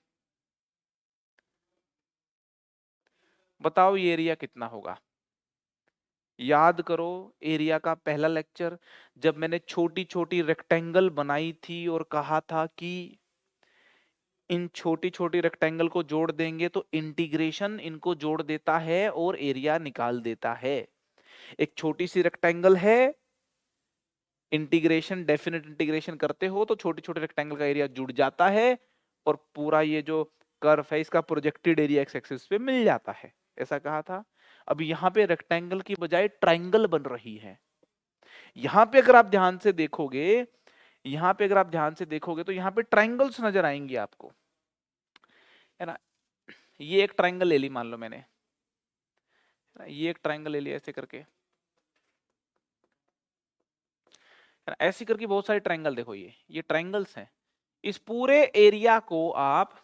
बताओ ये एरिया कितना होगा। याद करो एरिया का पहला लेक्चर, जब मैंने छोटी छोटी रेक्टेंगल बनाई थी और कहा था कि इन छोटी छोटी रेक्टेंगल को जोड़ देंगे तो इंटीग्रेशन इनको जोड़ देता है और एरिया निकाल देता है। एक छोटी सी रेक्टेंगल है, इंटीग्रेशन डेफिनेट इंटीग्रेशन करते हो तो छोटे छोटे रेक्टेंगल का एरिया जुड़ जाता है और पूरा ये जो कर्व है इसका प्रोजेक्टेड एरिया एक्स एक्सिस पे मिल जाता है, ऐसा कहा था। अब यहाँ पे रेक्टेंगल की बजाय ट्राइंगल बन रही है। यहाँ पे अगर आप ध्यान से देखोगे, यहाँ पे अगर आप ध्यान से देखोगे तो यहाँ पे ट्राइंगल्स नजर आएंगे आपको, है ना। ये एक ट्राइंगल ले ली मान लो मैंने, ये एक ट्राइंगल ले लिया ऐसे करके, है ना। ऐसी करके बहुत सारे ट्राइंगल देखो, ये ट्राइंगल्स हैं। इस पूरे एरिया को आप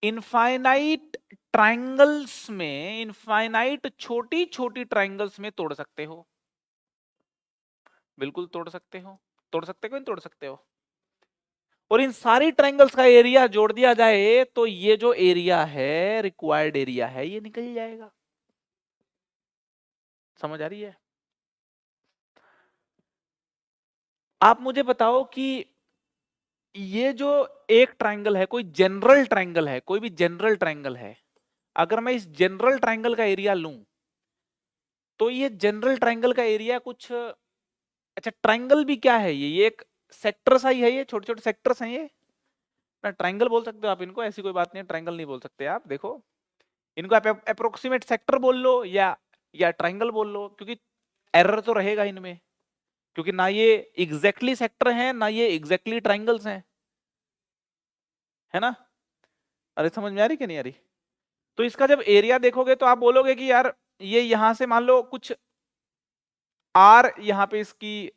इनफाइनाइट ट्राइंगल्स में, इनफाइनाइट छोटी छोटी ट्राइंगल्स में तोड़ सकते हो। बिल्कुल तोड़ सकते हो, तोड़ सकते हो, नहीं तोड़ सकते हो। और इन सारी ट्राइंगल्स का एरिया जोड़ दिया जाए तो ये जो एरिया है, रिक्वायर्ड एरिया है, ये निकल जाएगा। समझ आ रही है? आप मुझे बताओ कि ये जो एक ट्राइंगल है, कोई जनरल ट्राइंगल है, कोई भी जनरल ट्राइंगल है, अगर मैं इस जनरल ट्राइंगल का एरिया लूं तो ये जनरल ट्राइंगल का एरिया कुछ, अच्छा ट्राइंगल भी क्या है, ये एक सेक्टर सा ही है, ये छोटे छोटे सेक्टर्स हैं, ये ना ट्राइंगल बोल सकते हो आप इनको, ऐसी कोई बात नहीं है, ट्राइंगल नहीं बोल सकते आप। देखो इनको आप अप्रोक्सीमेट सेक्टर बोल लो या ट्राइंगल बोल लो, क्योंकि एरर तो रहेगा इनमें, क्योंकि ना ये एग्जैक्टली सेक्टर है ना ये एग्जैक्टली ट्राइंगल्स हैं, है ना। अरे समझ में आ रही कि नहीं आ रही? तो इसका जब एरिया देखोगे तो आप बोलोगे कि यार ये यहां से मान लो कुछ आर, यहाँ पे इसकी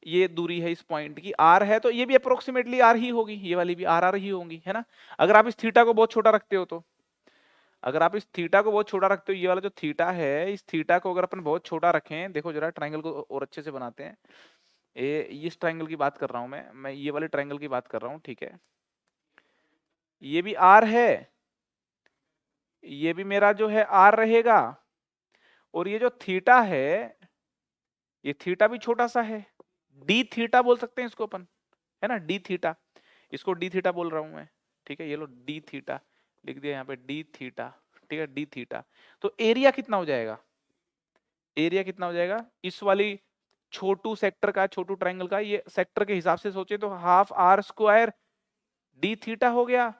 ये दूरी है इस पॉइंट की आर है, तो ये भी अप्रोक्सीमेटली आर ही होगी, ये वाली भी आर ही होगी, है ना। अगर आप इस थीटा को बहुत छोटा रखते हो तो, अगर आप इस थीटा को बहुत छोटा रखते हो, ये वाला जो थीटा है, इस थीटा को अगर अपन बहुत छोटा रखें, देखो जरा ट्राइंगल को और अच्छे से बनाते हैं। इस ट्राइंगल की बात कर रहा हूं मैं ये वाले ट्राइंगल की बात कर रहा हूं, ठीक है। ये भी आर है, ये भी मेरा जो है आर रहेगा, और ये जो थीटा है, ये थीटा भी छोटा सा है, डी थीटा बोल सकते हैं इसको अपन, है ना, डी थीटा, इसको डी थीटा बोल रहा हूं मैं, ठीक है। ये लो डी थीटा लिख दिया यहाँ पे, डी थीटा, ठीक है, डी थीटा। तो एरिया कितना हो जाएगा, एरिया कितना हो जाएगा इस वाली छोटू सेक्टर का, छोटू ट्राइंगल का, ये सेक्टर के हिसाब से सोचे तो half R square D theta हो गया,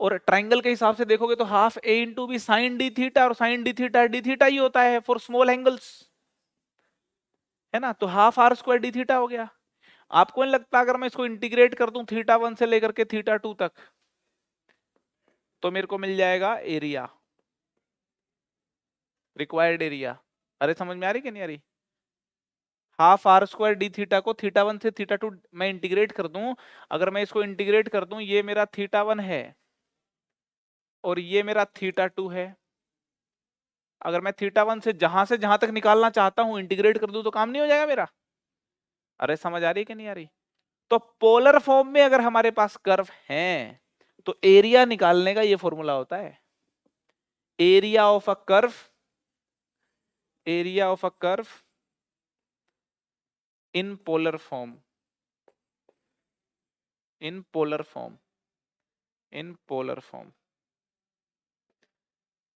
और ट्राइंगल के हिसाब से देखोगे तो half A into B sine D theta, और साइन डी थीटा ही होता है फॉर स्मॉल एंगल्स, है ना। तो half R square D theta हो गया। आपको नहीं लगता अगर मैं इसको इंटीग्रेट कर दूं थीटा 1 से लेकर के थीटा 2 तक, तो मेरे को मिल जाएगा एरिया, रिक्वायर्ड एरिया। अरे समझ में आ रही कि नहीं आ रही? Half R square D theta को थीटा 1 से थीटा 2 मैं इंटीग्रेट कर दूं, अगर मैं इसको इंटीग्रेट कर दूं, ये मेरा थीटा 1 है, और ये मेरा θ2 है। अगर मैं θ1 से जहां तक निकालना चाहता हूं इंटीग्रेट कर दूं तो काम नहीं हो जाएगा मेरा? अरे समझ आ रही कि नहीं आ रही? तो पोलर फॉर्म में अगर हमारे पास कर्व है तो एरिया निकालने का ये फॉर्मूला होता है, area of a curve, area of a curve in polar form, in polar form, in polar form.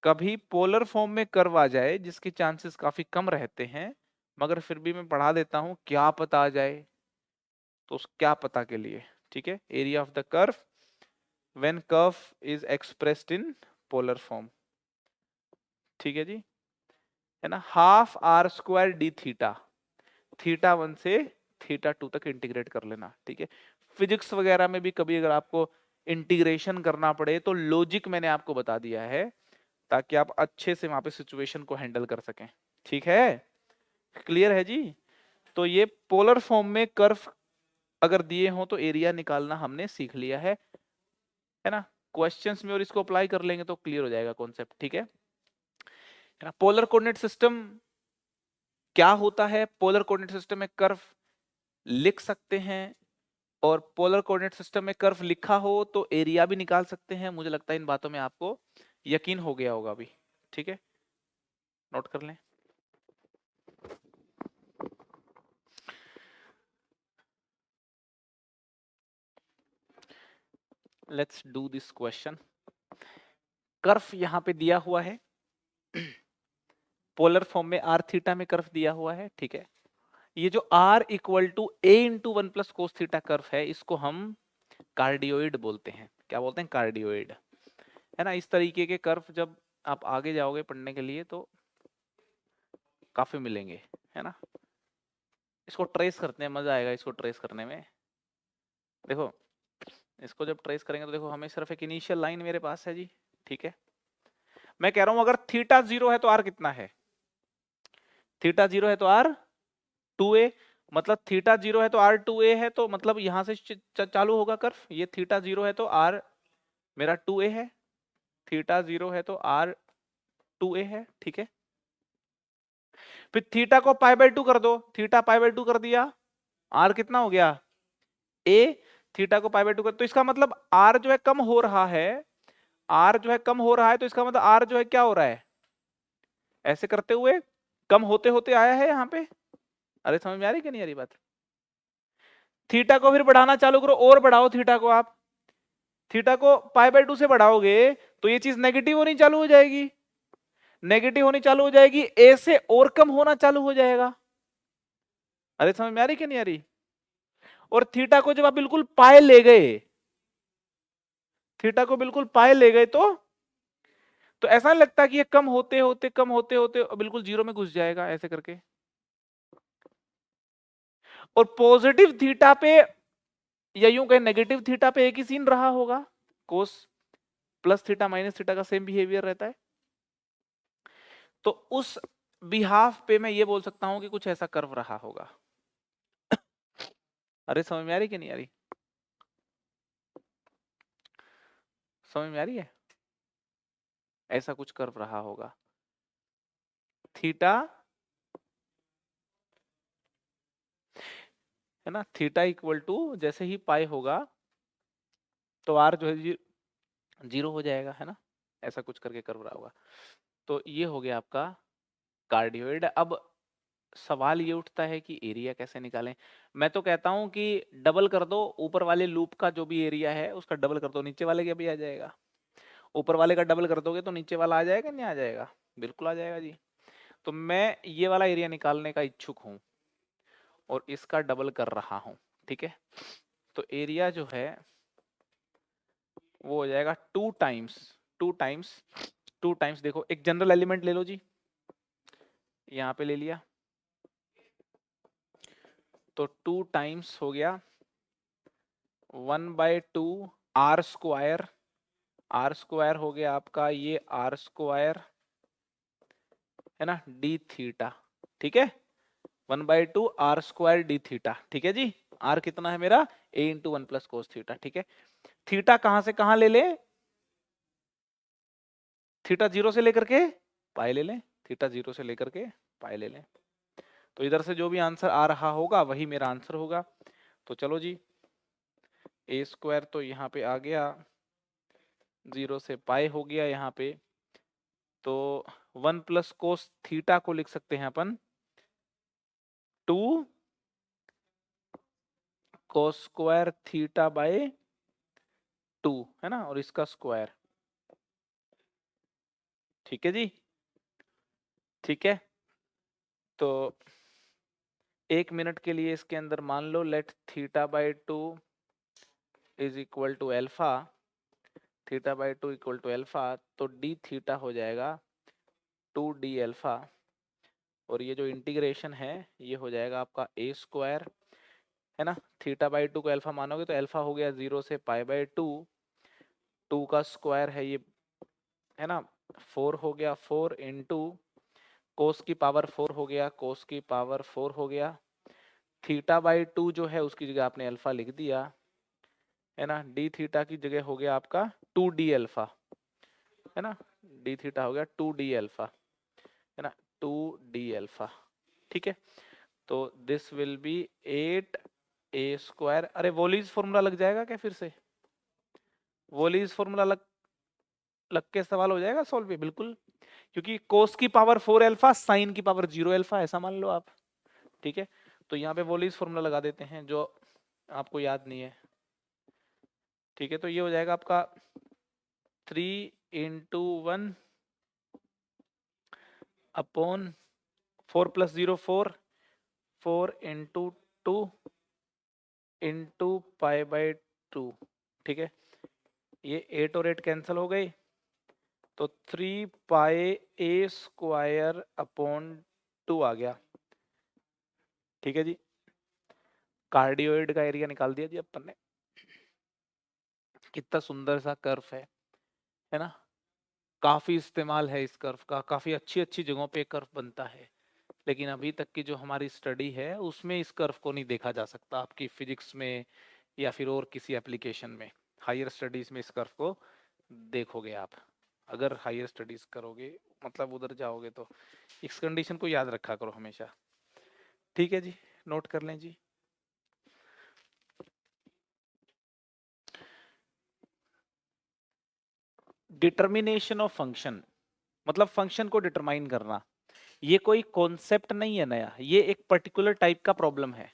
कभी पोलर फॉर्म में कर्व आ जाए जिसके चांसेस काफी कम रहते हैं, मगर फिर भी मैं पढ़ा देता हूं, क्या पता आ जाए, तो उस क्या पता के लिए, ठीक है, area of the curve when curve is expressed in polar form, ठीक है जी, है ना, half R square D theta, θ1 से θ2 तक इंटीग्रेट कर लेना, ठीक है। फिजिक्स वगैरह में भी कभी अगर आपको इंटीग्रेशन करना पड़े तो लॉजिक मैंने आपको बता दिया है ताकि आप अच्छे से वहां पे सिचुएशन को हैंडल कर सकें, ठीक है, क्लियर है जी। तो ये पोलर फॉर्म में कर्व अगर दिए हो तो एरिया निकालना हमने सीख लिया है ना, क्वेश्चंस में और इसको अप्लाई कर लेंगे तो क्लियर हो जाएगा कॉन्सेप्ट, ठीक है ना। पोलर कोऑर्डिनेट सिस्टम क्या होता है? पोलर कोऑर्डिनेट सिस्टम में कर्व लिख सकते हैं, और पोलर कोऑर्डिनेट सिस्टम में कर्व लिखा हो तो एरिया भी निकाल सकते हैं। मुझे लगता है इन बातों में आपको यकीन हो गया होगा अभी, ठीक है, नोट कर लें। Let's do this question. Curve यहां पे दिया हुआ है, पोलर फॉर्म में आर थीटा में कर्व दिया हुआ है, ठीक है। ये जो r equal to a into 1 plus cos theta curve है, इसको हम कार्डियोइड बोलते हैं। क्या बोलते हैं? कार्डियोइड, है ना। इस तरीके के कर्व जब आप आगे जाओगे पढ़ने के लिए तो काफी मिलेंगे, है ना। इसको ट्रेस करते हैं, मजा आएगा इसको ट्रेस करने में। देखो इसको जब ट्रेस करेंगे तो देखो हमें सिर्फ एक इनिशियल लाइन मेरे पास है जी, ठीक है। मैं कह रहा हूं अगर थीटा 0 है तो r कितना है? थीटा 0 है तो r 2a, मतलब थीटा 0 है तो r 2a है, तो मतलब यहां से चालू होगा कर्व। ये थीटा 0 है तो r मेरा 2a है, थीटा 0 है तो r 2a है, ठीक है। फिर थीटा को π/2 कर दो, थीटा π/2 कर दिया, r कितना हो गया? a, थीटा को π/2 कर, तो इसका मतलब r जो है कम हो रहा है, r जो है कम हो रहा है, तो इसका मतलब r जो है क्या हो रहा है? ऐसे करते हुए कम होते होते आया है यहाँ पे। अरे समझ में आ रही कि नहीं आ रही बात? थीटा को फिर बढ़ाना चालू करो, और बढ़ाओ थीटा को, आप थीटा को π/2 से बढ़ाओगे तो ये चीज नेगेटिव होनी चालू हो जाएगी, नेगेटिव होनी चालू हो जाएगी, ए से और कम होना चालू हो जाएगा। अरे समझ में आ रही कि नहीं आ रही? और थीटा को जब आप बिल्कुल पाए ले गए, थीटा को बिल्कुल पाए ले गए तो ऐसा नहीं लगता कि ये कम होते होते कम होते होते बिल्कुल जीरो में घुस जाएगा ऐसे करके। और पॉजिटिव थीटा पे या यूं कहें नेगेटिव थीटा पे एक ही सीन रहा होगा, कोस प्लस थीटा माइनस थीटा का सेम बिहेवियर रहता है। तो उस बिहाफ पे मैं ये बोल सकता हूं कि कुछ ऐसा कर्व रहा होगा। अरे समझ में आ रही कि नहीं आ रही? समझ में आ रही है? ऐसा कुछ कर्व रहा होगा, थीटा, है ना, थीटा इक्वल टू जैसे ही पाई होगा तो आर जो है जीरो हो जाएगा, है ना, ऐसा कुछ करके कर्व रहा होगा। तो ये हो गया आपका कार्डियोइड। अब सवाल ये उठता है कि एरिया कैसे निकालें। मैं तो कहता हूं कि डबल कर दो, ऊपर वाले लूप का जो भी एरिया है उसका डबल कर दो, नीचे वाले का भी आ जाएगा। ऊपर वाले का डबल कर दोगे तो नीचे वाला आ जाएगा, नहीं आ जाएगा? बिल्कुल आ जाएगा जी। तो मैं ये वाला एरिया निकालने का इच्छुक हूं और इसका डबल कर रहा हूं, ठीक है। तो एरिया जो है वो हो जाएगा 2 टाइम्स, 2 टाइम्स, 2 टाइम्स, देखो एक जनरल एलिमेंट ले लो जी, यहाँ पे ले लिया, तो 2 टाइम्स हो गया 1/2 आर स्क्वायर, आर स्क्वायर हो गया आपका ये आर स्क्वायर, है ना, डी थीटा, ठीक है, 1/2 आर स्क्वायर डी थीटा, ठीक है जी। आर कितना है मेरा? a into 1 plus cos theta, ठीक है। थीटा कहां से कहां ले ले? थीटा 0 से लेकर के पाई ले लें, थीटा 0 से लेकर के पाई ले लें। तो इधर से जो भी आंसर आ रहा होगा वही मेरा आंसर होगा। तो चलो जी, ए स्क्वायर तो यहाँ पे आ गया, 0 से पाई हो गया यहाँ पे। तो 1 प्लस कोस थीटा को लिख सकते हैं अपन 2 कोस स्क्वायर थीटा बाय 2, है ना, और इसका स्क्वायर। ठीक है जी, ठीक है। तो 1 मिनट के लिए इसके अंदर मान लो let theta by 2 is equal to alpha, theta by 2 equal to alpha, तो डी थीटा हो जाएगा 2d एल्फा, और ये जो इंटीग्रेशन है ये हो जाएगा आपका ए स्क्वायर, है ना। थीटा बाई 2 को अल्फा मानोगे तो अल्फा हो गया 0 से पाई बाई 2, 2 का स्क्वायर है ये, है ना, 4 हो गया, 4 इंटू कोस की पावर 4 हो गया, कोस की पावर 4 हो गया। थीटा बाई 2 जो है उसकी जगह आपने अल्फा लिख दिया, है ना। डी थीटा की जगह हो गया आपका 2d अल्फा, है ना, डी थीटा हो गया 2d अल्फा, है ना, 2d अल्फा। ठीक है, तो this will be 8 A square. अरे वोलीज फॉर्मूला लग जाएगा क्या फिर से? वोलीज फॉर्मूला लग के सवाल हो जाएगा सॉल्व भी, बिल्कुल, क्योंकि कोस की पावर 4 अल्फा, साइन की पावर 0 अल्फा, ऐसा मान लो आप। ठीक है, तो यहाँ पे वोलीज फॉर्मूला लगा देते हैं जो आपको याद नहीं है। ठीक है, तो ये हो जाएगा आपका 3 into 1 upon 4 plus 0 4, 4 into 2 into pi by 2। ठीक है, ये 8 और 8 कैंसिल हो गई, तो 3 पाई ए स्क्वायर अपॉन 2 आ गया। ठीक है जी, कार्डियोइड का एरिया निकाल दिया जी अपन ने। कितना सुंदर सा कर्व है ना, काफी इस्तेमाल है इस कर्व का, काफी अच्छी अच्छी जगहों पे कर्व बनता है, लेकिन अभी तक की जो हमारी स्टडी है उसमें इस कर्व को नहीं देखा जा सकता, आपकी फिजिक्स में या फिर और किसी एप्लीकेशन में। हायर स्टडीज में इस कर्व को देखोगे आप, अगर हायर स्टडीज करोगे, मतलब उधर जाओगे, तो इस कंडीशन को याद रखा करो हमेशा। ठीक है जी, नोट कर लें जी। डिटर्मिनेशन ऑफ फंक्शन, मतलब फंक्शन को डिटरमाइन करना, ये कोई कॉन्सेप्ट नहीं है नया, ये एक पर्टिकुलर टाइप का प्रॉब्लम है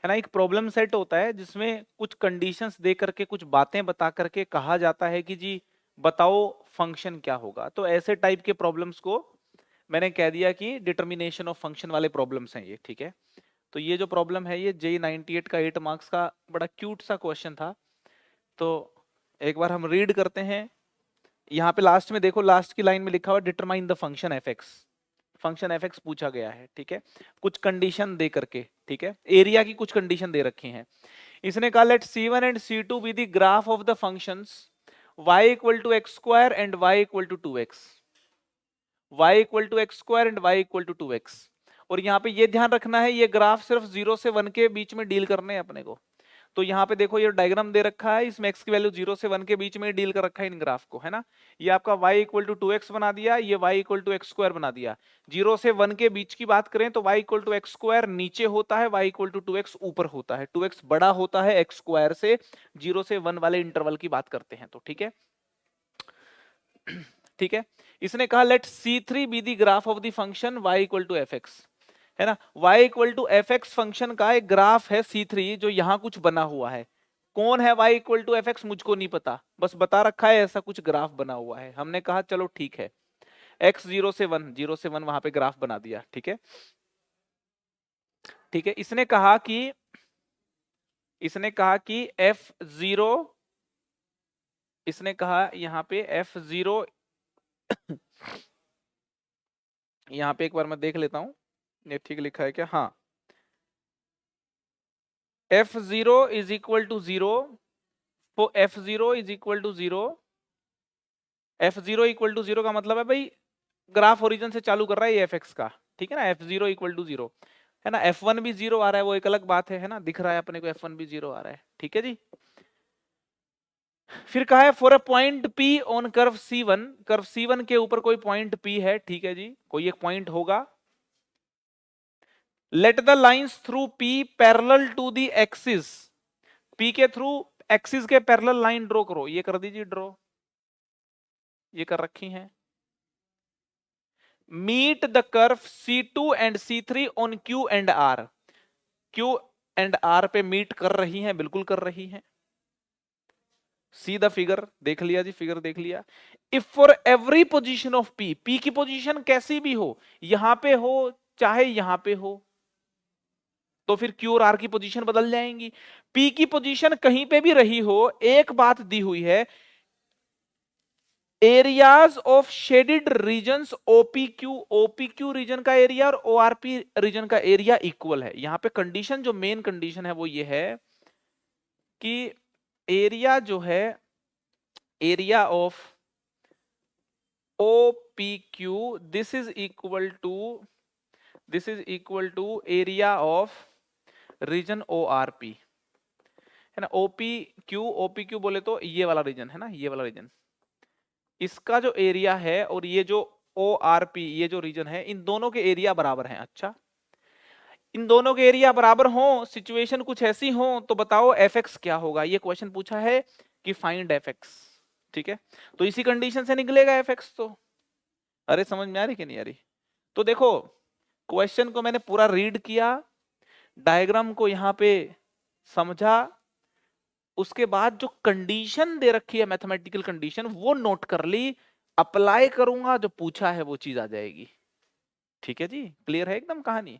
ना। एक प्रॉब्लम सेट होता है जिसमें कुछ कंडीशंस दे करके, कुछ बातें बता करके कहा जाता है कि जी बताओ फंक्शन क्या होगा। तो ऐसे टाइप के प्रॉब्लम्स को मैंने कह दिया कि डिटर्मिनेशन ऑफ फंक्शन वाले प्रॉब्लम्स हैं ये। ठीक है, तो ये जो प्रॉब्लम है ये J98 का 8 मार्क्स का बड़ा क्यूट सा क्वेश्चन था। तो एक बार हम रीड करते हैं। यहाँ पे लास्ट में देखो, लास्ट की लाइन में लिखा हुआ determine the function F X, function F x पूछा गया है। ठीक है, कुछ कंडीशन दे करके, ठीक है, एरिया की कुछ कंडीशन दे रखी हैं। इसने कहा let C1 and C2 be the graph of the functions y equal to X square and y equal to 2x, y equal to X square and y equal to 2x। और यहाँ पे ये ध्यान रखना है ये ग्राफ सिर्फ 0 से 1 के बीच में डील करने हैं अपने को। तो यहाँ पे देखो ये डायग्राम दे रखा है, इसमें x की वैल्यू 0 से 1 के बीच में डील कर रखा है इन ग्राफ को, है ना। ये आपका y इक्वल टू 2x बना दिया, ये y equal to X square बना दिया। 0 से 1 के बीच की बात करें तो y equal to X square नीचे होता है, y इक्वल टू 2x ऊपर होता है, 2x बड़ा होता है एक्स स्क्वायर से। 0 से 1 वाले इंटरवल की बात करते हैं तो, ठीक है। ठीक है, इसने कहा let C3 be the graph of the function y equal to F X, है ना। y equal to F X function का एक ग्राफ है C3 जो यहां कुछ बना हुआ है। कौन है y equal to F X मुझको नहीं पता, बस बता रखा है ऐसा कुछ ग्राफ बना हुआ है। हमने कहा चलो ठीक है, x 0 से 1, 0 से 1 वहां पे ग्राफ बना दिया। ठीक है, ठीक है, इसने कहा कि f0, इसने कहा यहां पे f0, यहां पे एक बार मैं देख लेता हूं ये ठीक लिखा है क्या। हाँ, f0 is equal to 0, f0 is equal to 0, f0 equal to 0 का मतलब है भाई ग्राफ ओरिजिन से चालू कर रहा है ये fx का, ठीक है ना। f0 इक्वल टू 0, है ना। f1 भी 0 आ रहा है वो एक अलग बात है ना, दिख रहा है अपने को f1 भी 0 आ रहा है। ठीक है जी, फिर कहा है for a point P on curve C1, curve C1 के ऊपर कोई पॉइंट P है, ठीक है जी, कोई एक पॉइंट होगा। Let the lines through P parallel to the axis, P के थ्रू एक्सिस के पैरेलल लाइन ड्रॉ करो, ये कर दीजिए ड्रॉ, ये कर रखी है। Meet the curve C2 and C3 on Q and R, Q and R पे मीट कर रही हैं, बिल्कुल कर रही हैं। सी द फिगर, देख लिया जी, फिगर देख लिया। If for every position of P, P की पोजीशन कैसी भी हो, यहां पे हो चाहे यहां पे हो, तो फिर Q और R की पोजीशन बदल जाएंगी। P की पोजीशन कहीं पे भी रही हो, एक बात दी हुई है, areas of shaded regions OPQ, OPQ region का एरिया और ORP रीजन का एरिया इक्वल है। यहां पे कंडीशन, जो मेन कंडीशन है वो ये है कि एरिया जो है, area of OPQ this is equal to area of region ORP, है ना। OPQ बोले तो ये वाला रीजन है ना, ये वाला रीजन, इसका जो एरिया है और ये जो ORP, ये जो रीजन है, इन दोनों के एरिया बराबर हैं। अच्छा, इन दोनों के एरिया बराबर हो, सिचुएशन कुछ ऐसी हो, तो बताओ fx क्या होगा। ये क्वेश्चन पूछा है कि फाइंड fx, ठीक है। तो इसी कंडीशन से निकलेगा fx। तो अरे समझ में आ रही कि नहीं आ रही? तो देखो, क्वेश्चन को मैंने पूरा रीड किया, डायग्राम को यहां पे समझा, उसके बाद जो कंडीशन दे रखी है, मैथमेटिकल कंडीशन, वो नोट कर ली, अप्लाई करूंगा, जो पूछा है वो चीज आ जाएगी। ठीक है जी, क्लियर है एकदम कहानी।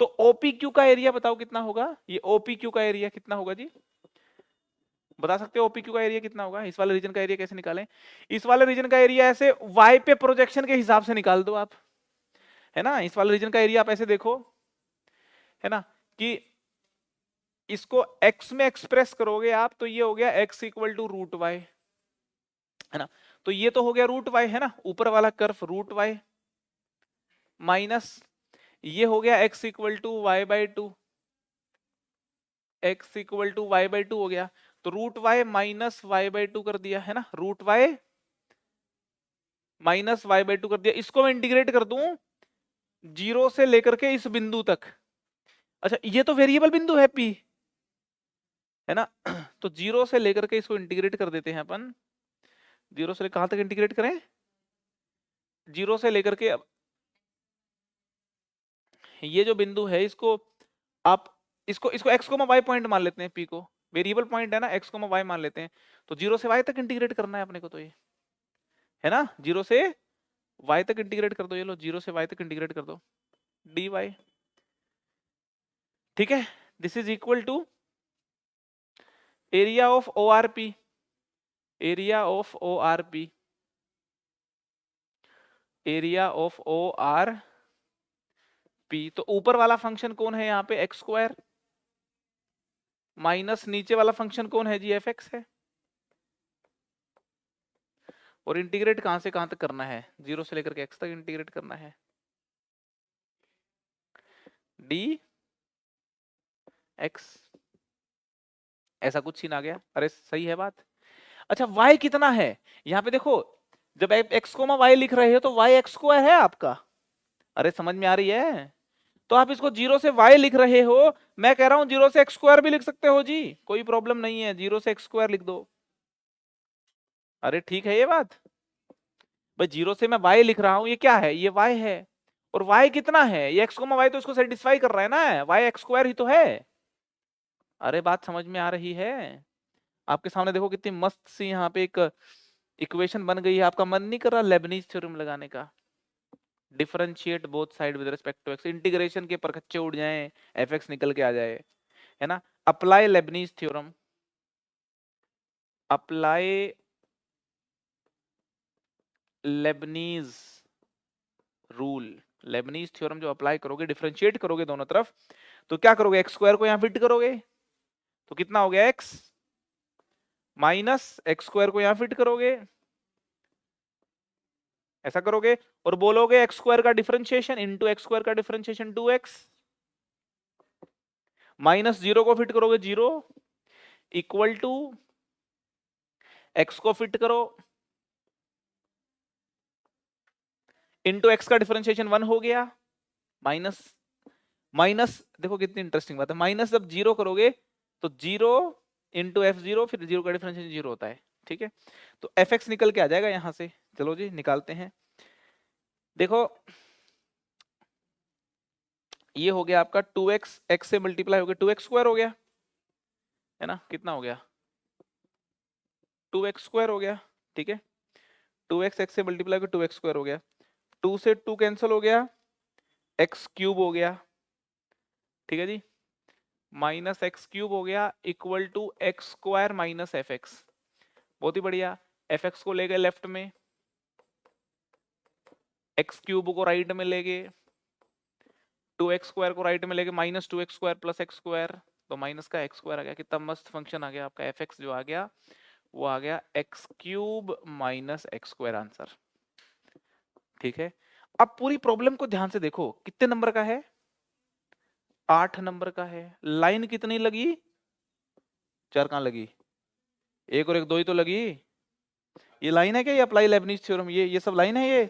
तो OPQ का एरिया बताओ कितना होगा, ये OPQ का एरिया कितना होगा जी, बता सकते हो OPQ का एरिया कितना होगा? इस वाले रीजन का एरिया कैसे निकालें? इस वाले रीजन का एरिया ऐसे y पे प्रोजेक्शन के हिसाब से निकाल दो आप, है ना। इस वाले रीजन का एरिया आप ऐसे देखो, है ना, कि इसको x में एक्सप्रेस करोगे आप, तो ये हो गया x equal to root Y, है ना। तो ये तो हो गया रूट वाई, है ना, ऊपर वाला कर्व रूट वाई, माइनस ये हो गया x equal to Y by two, x equal to Y by two हो गया। तो root Y minus Y by two कर दिया, है ना, root Y minus Y by two कर दिया। इसको मैं इंटीग्रेट कर दूं 0 से लेकर के इस बिंदु तक। अच्छा, ये तो वेरिएबल बिंदु है P, है ना। तो 0 से लेकर के इसको इंटीग्रेट कर देते हैं अपन। 0 से कहां तक इंटीग्रेट करें? 0 से लेकर के, अब ये जो बिंदु है, इसको आप इसको इसको x, y पॉइंट मान लेते हैं, P को वेरिएबल पॉइंट है ना, x, y मान लेते हैं। तो 0 से y तक इंटीग्रेट करना है अपने को, तो ये है ना, 0 से y तक इंटीग्रेट कर दो। ये लो, 0 से y तक इंटीग्रेट कर दो, dy, ठीक है। This is equal to area of ORP, area of ORP, area of ORP। तो ऊपर वाला फंक्शन कौन है यहाँ पे? एक्स स्क्वायर, माइनस नीचे वाला फंक्शन कौन है जी? fx है। और इंटीग्रेट कहां से कहां तक करना है? 0 से लेकर के x तक इंटीग्रेट करना है, डी एक्स, ऐसा कुछ सीन आ गया। अरे सही है बात। अच्छा, y कितना है यहाँ पे? देखो, जब x कोमा y लिख रहे हो तो y एक्स स्क्वायर है आपका। अरे समझ में आ रही है? तो आप इसको 0 से y लिख रहे हो, मैं कह रहा हूं 0 से एक्स स्क्वायर भी लिख सकते हो जी, कोई प्रॉब्लम नहीं है, 0 से एक्स स्क्वायर लिख दो। अरे ठीक है ये बात भाई, 0 से मैं y लिख रहा हूं, ये क्या है? ये y है। और y कितना है? ये x कोमा y तो इसको सेटिस्फाई कर रहा है ना, y एक्स स्क्वायर ही तो है। अरे बात समझ में आ रही है? आपके सामने देखो कितनी मस्त सी यहाँ पे एक इक्वेशन बन गई है। आपका मन नहीं कर रहा लेबनीज थ्योरम लगाने का? Differentiate both side with respect to X, integration के परखच्चे उड़ जाएं, fx निकल के आ जाए, है ना। Apply Lebanese theorem, apply Lebanese rule. Lebanese theorem जो अप्लाई करोगे, डिफरेंशिएट करोगे दोनों तरफ, तो क्या करोगे? एक्स स्क्वायर को यहां फिट करोगे, तो कितना हो गया? x माइनस एक्स स्क्वायर को यहां फिट करोगे, ऐसा करोगे, और बोलोगे एक्स स्क्वायर का डिफरेंशिएशन इंटू एक्स स्क्वायर का डिफरेंशिएशन 2x, माइनस 0 को फिट करोगे 0, इक्वल टू एक्स को फिट करो, इंटू एक्स का डिफरेंशिएशन 1 हो गया, माइनस माइनस, देखो कितनी इंटरेस्टिंग बात है, माइनस जब जीरो करोगे तो जीरो इंटू एफ जीरो, फिर जीरो का डिफरेंशिएशन जीरो होता है, ठीक है। तो एफ एक्स निकल के आ जाएगा यहां से, चलो जी निकालते हैं। देखो ये हो गया आपका 2x, x से मल्टीप्लाई हो गया 2x स्क्वायर हो गया, है ना, कितना हो गया 2x स्क्वायर हो गया, ठीक है। 2x x से मल्टीप्लाई हो गया 2x स्क्वायर हो गया, 2 से 2 कैंसिल हो गया, x क्यूब हो गया, ठीक है जी, माइनस एक्स क्यूब हो गया equal to X square minus F X. बहुत ही बढ़िया, एफ एक्स को ले गए लेफ्ट में, एक्स क्यूब को राइट में ले गए, 2x स्क्वायर को राइट में लेके minus 2x square plus x square, तो माइनस का एक्स स्क्वायर आ गया। कितना मस्त फंक्शन आ गया आपका एफ एक्स, जो आ गया वो आ गया x cube minus x square answer, ठीक है। अब पूरी प्रॉब्लम को ध्यान से देखो, कितने नंबर का है, 8 नंबर का है। लाइन कितनी लगी, 4 कहां लगी, एक और एक 2 ही तो लगी। ये लाइन है क्या, ये अप्लाई लेबनीज थ्योरम, ये सब लाइन है, ये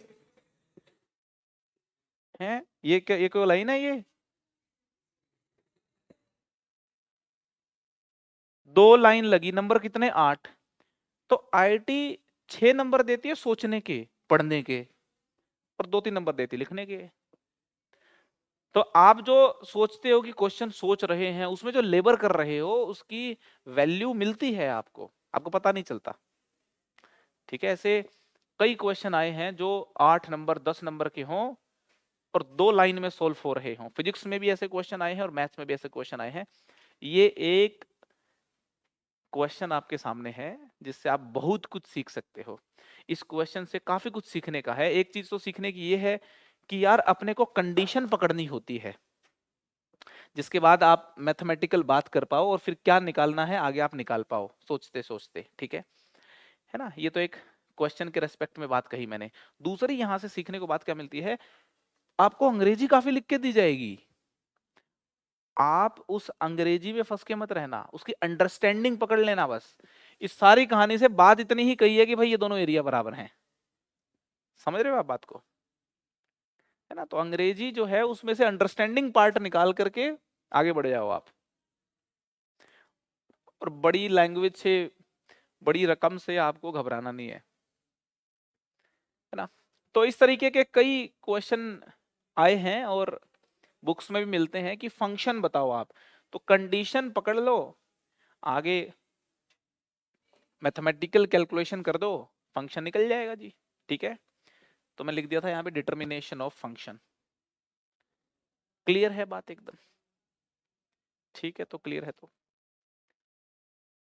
है, ये क्या, ये कोई लाइन है, ये 2 लाइन लगी, नंबर कितने 8। तो आईआईटी 6 नंबर देती है सोचने के, पढ़ने के, और 2-3 नंबर देती है लिखने के। तो आप जो सोचते हो कि क्वेश्चन सोच रहे हैं, उसमें जो लेबर कर रहे हो उसकी वैल्यू मिलती है आपको, आपको पता नहीं चलता, ठीक है। ऐसे कई क्वेश्चन आए हैं जो 8 नंबर 10 नंबर के हों और 2 लाइन में सोल्व हो रहे हों। फिजिक्स में भी ऐसे क्वेश्चन आए हैं और मैथ्स में भी ऐसे क्वेश्चन आए हैं। ये एक क्वेश्चन आपके सामने है जिससे आप बहुत कुछ सीख सकते हो। इस क्वेश्चन से काफी कुछ सीखने का है। एक चीज तो सीखने की ये है कि यार अपने को कंडीशन पकड़नी होती है, जिसके बाद आप मैथमेटिकल बात कर पाओ और फिर क्या निकालना है आगे आप निकाल पाओ सोचते सोचते, ठीक है ना। ये तो एक क्वेश्चन के रेस्पेक्ट में बात कही मैंने। दूसरी यहां से सीखने को बात क्या मिलती है, आपको अंग्रेजी काफी लिख के दी जाएगी, आप उस अंग्रेजी में फंस के मत रहना, उसकी अंडरस्टैंडिंग पकड़ लेना बस। इस सारी कहानी से बात इतनी ही कही है कि भाई ये दोनों एरिया बराबर हैं, समझ रहे हो आप बात को, है ना। तो अंग्रेजी जो है उसमें से अंडरस्टैंडिंग पार्ट निकाल करके आगे बढ़ जाओ आप। और बड़ी लैंग्वेज से, बड़ी रकम से आपको घबराना नहीं है ना। तो इस तरीके के कई क्वेश्चन आए हैं और बुक्स में भी मिलते हैं कि फंक्शन बताओ आप, तो कंडीशन पकड़ लो, आगे मैथमेटिकल कैलकुलेशन कर दो, फंक्शन निकल जाएगा जी, ठीक है। तो मैं लिख दिया था यहाँ पे डिटर्मिनेशन ऑफ फंक्शन। क्लियर है बात एकदम, ठीक है, तो क्लियर है तो